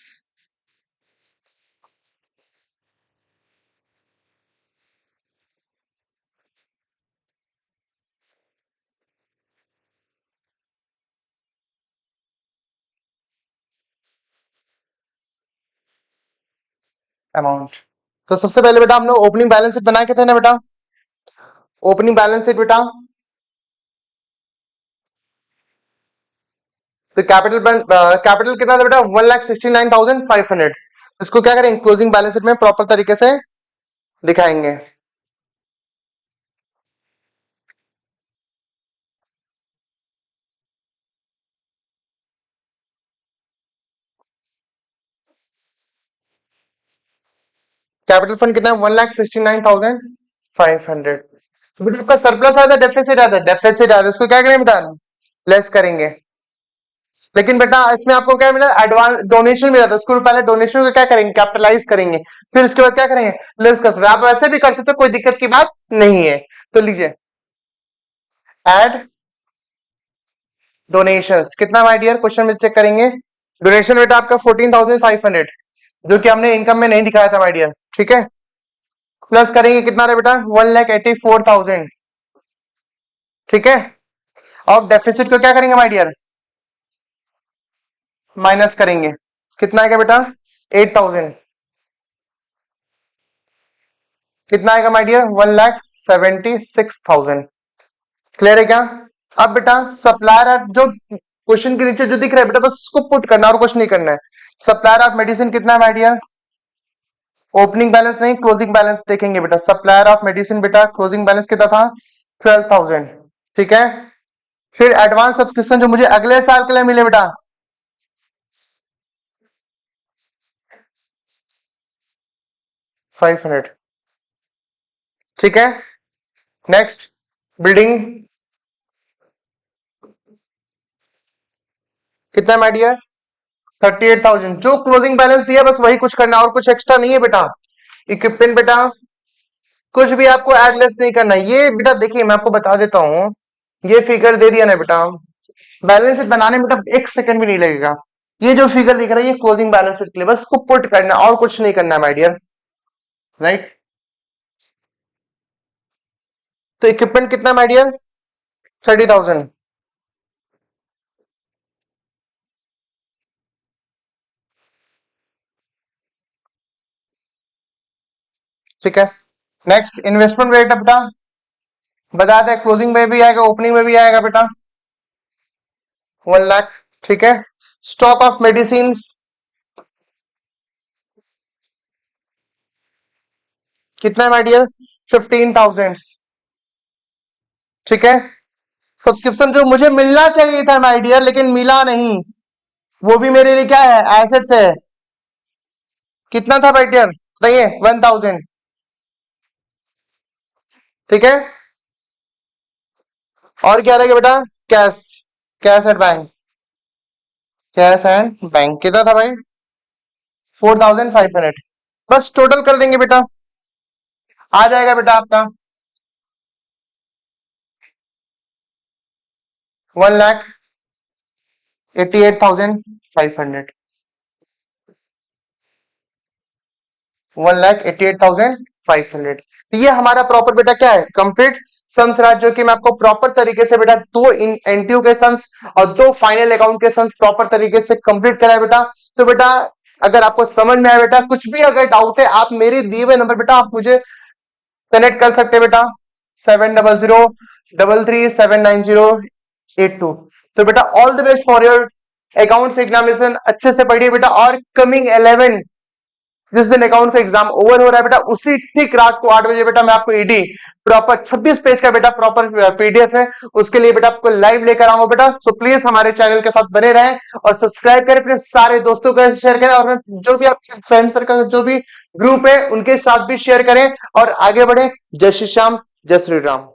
अमाउंट। तो सबसे पहले बेटा हम लोग ओपनिंग बैलेंस शीट बनाए के थे ना बेटा। ओपनिंग बैलेंस शीट बेटा, तो कैपिटल कितना था बेटा? 1,69,500। इसको क्या करेंगे? क्लोजिंग बैलेंस शीट में प्रॉपर तरीके से दिखाएंगे। कैपिटल फंड कितना है? 1,69,500। तो बेटा आपका सरप्लस आता है डेफिसिट आता है? डेफिसिट आता है, इसको क्या करेंगे बेटा? लेस करेंगे। लेकिन बेटा इसमें आपको क्या मिला? एडवांस डोनेशन मिला था, उसको पहले डोनेशन को क्या करेंगे? कैपिटलाइज करेंगे, फिर उसके बाद क्या करेंगे? लेस कर सकते हैं। आप वैसे भी कर सकते हो, कोई दिक्कत की बात नहीं है। तो लीजिए एड डोनेशंस कितना माय डियर, क्वेश्चन में चेक करेंगे। डोनेशन बेटा आपका 14,500। जो कि हमने इनकम में नहीं दिखाया था माय डियर, ठीक है। प्लस करेंगे कितना रहे बेटा, 1,84,000, ठीक है। और डेफिसिट को क्या करेंगे माय डियर, माइनस करेंगे, कितना आएगा बेटा, 8,000, कितना आएगा माय डियर, 1,76,000। क्लियर है क्या। अब बेटा सप्लायर ऑफ, जो क्वेश्चन के नीचे जो दिख रहा है बेटा बस उसको पुट करना और कुछ नहीं करना है। सप्लायर ऑफ मेडिसिन कितना है माय डियर, ओपनिंग बैलेंस नहीं क्लोजिंग बैलेंस देखेंगे बेटा। सप्लायर ऑफ मेडिसिन बेटा क्लोजिंग बैलेंस कितना था, 12,000, ठीक है। फिर एडवांस सब्सक्रिप्शन जो मुझे अगले साल के लिए मिले बेटा, 500, ठीक है। नेक्स्ट बिल्डिंग कितना माय डियर, 38,000, जो क्लोजिंग बैलेंस दिया बस वही कुछ करना और कुछ एक्स्ट्रा नहीं है बेटा। इक्विपमेंट बेटा कुछ भी आपको ऐड लेस नहीं करना है। ये बेटा देखिए मैं आपको बता देता हूँ, ये फिगर दे दिया ना बेटा, बैलेंस शीट बनाने में बेटा 1 सेकंड भी नहीं लगेगा। ये जो फिगर दिख रहा है ये क्लोजिंग बैलेंस शीट के लिए, बस इसको पुट करना और कुछ नहीं करना है माय डियर, राइट। तो इक्विपमेंट कितना माय डियर, 30,000, ठीक है। नेक्स्ट इन्वेस्टमेंट रेट है बेटा, बता दें क्लोजिंग में भी आएगा ओपनिंग में भी आएगा बेटा, 1 लाख, ठीक है। स्टॉक ऑफ मेडिसिन कितना है माय डियर, 15,000, ठीक है। सब्सक्रिप्शन जो मुझे मिलना चाहिए था माय डियर लेकिन मिला नहीं, वो भी मेरे लिए क्या है, एसेट्स है। कितना था माय डियर बताइए, 1,000, ठीक है। और क्या रहेगा बेटा, cash, cash at bank, cash and bank कितना था भाई, 4,500। बस टोटल कर देंगे बेटा, आ जाएगा बेटा आपका 1,88,500, 1,88,500। तो ये हमारा प्रॉपर बेटा क्या है, कंप्लीट सम्स रहा, जो कि मैं आपको प्रॉपर तरीके से बेटा दो एनटीयू के सम्स और दो फाइनल अकाउंट के सम्स प्रॉपर तरीके से कंप्लीट कराया बेटा। तो बेटा अगर आपको समझ में आया बेटा, कुछ भी अगर डाउट है आप मेरे दिए हुए नंबर बेटा आप मुझे कनेक्ट कर सकते हैं बेटा, 700337908 2। तो बेटा all the best for your accounts examination, अच्छे से पढ़िए बेटा। और कमिंग 11 जिस दिन अकाउंट से एग्जाम ओवर हो रहा है बेटा उसी ठीक रात को 8 बजे बेटा मैं आपको ईडी प्रॉपर 26 पेज का बेटा प्रॉपर पीडीएफ है, उसके लिए बेटा आपको लाइव लेकर आऊंगा बेटा। सो प्लीज हमारे चैनल के साथ बने रहें और सब्सक्राइब करें, अपने सारे दोस्तों को शेयर करें और जो भी आपके फ्रेंड सर्कल जो भी ग्रुप है उनके साथ भी शेयर करें और आगे बढ़े। जय श्री श्याम, जय श्री राम।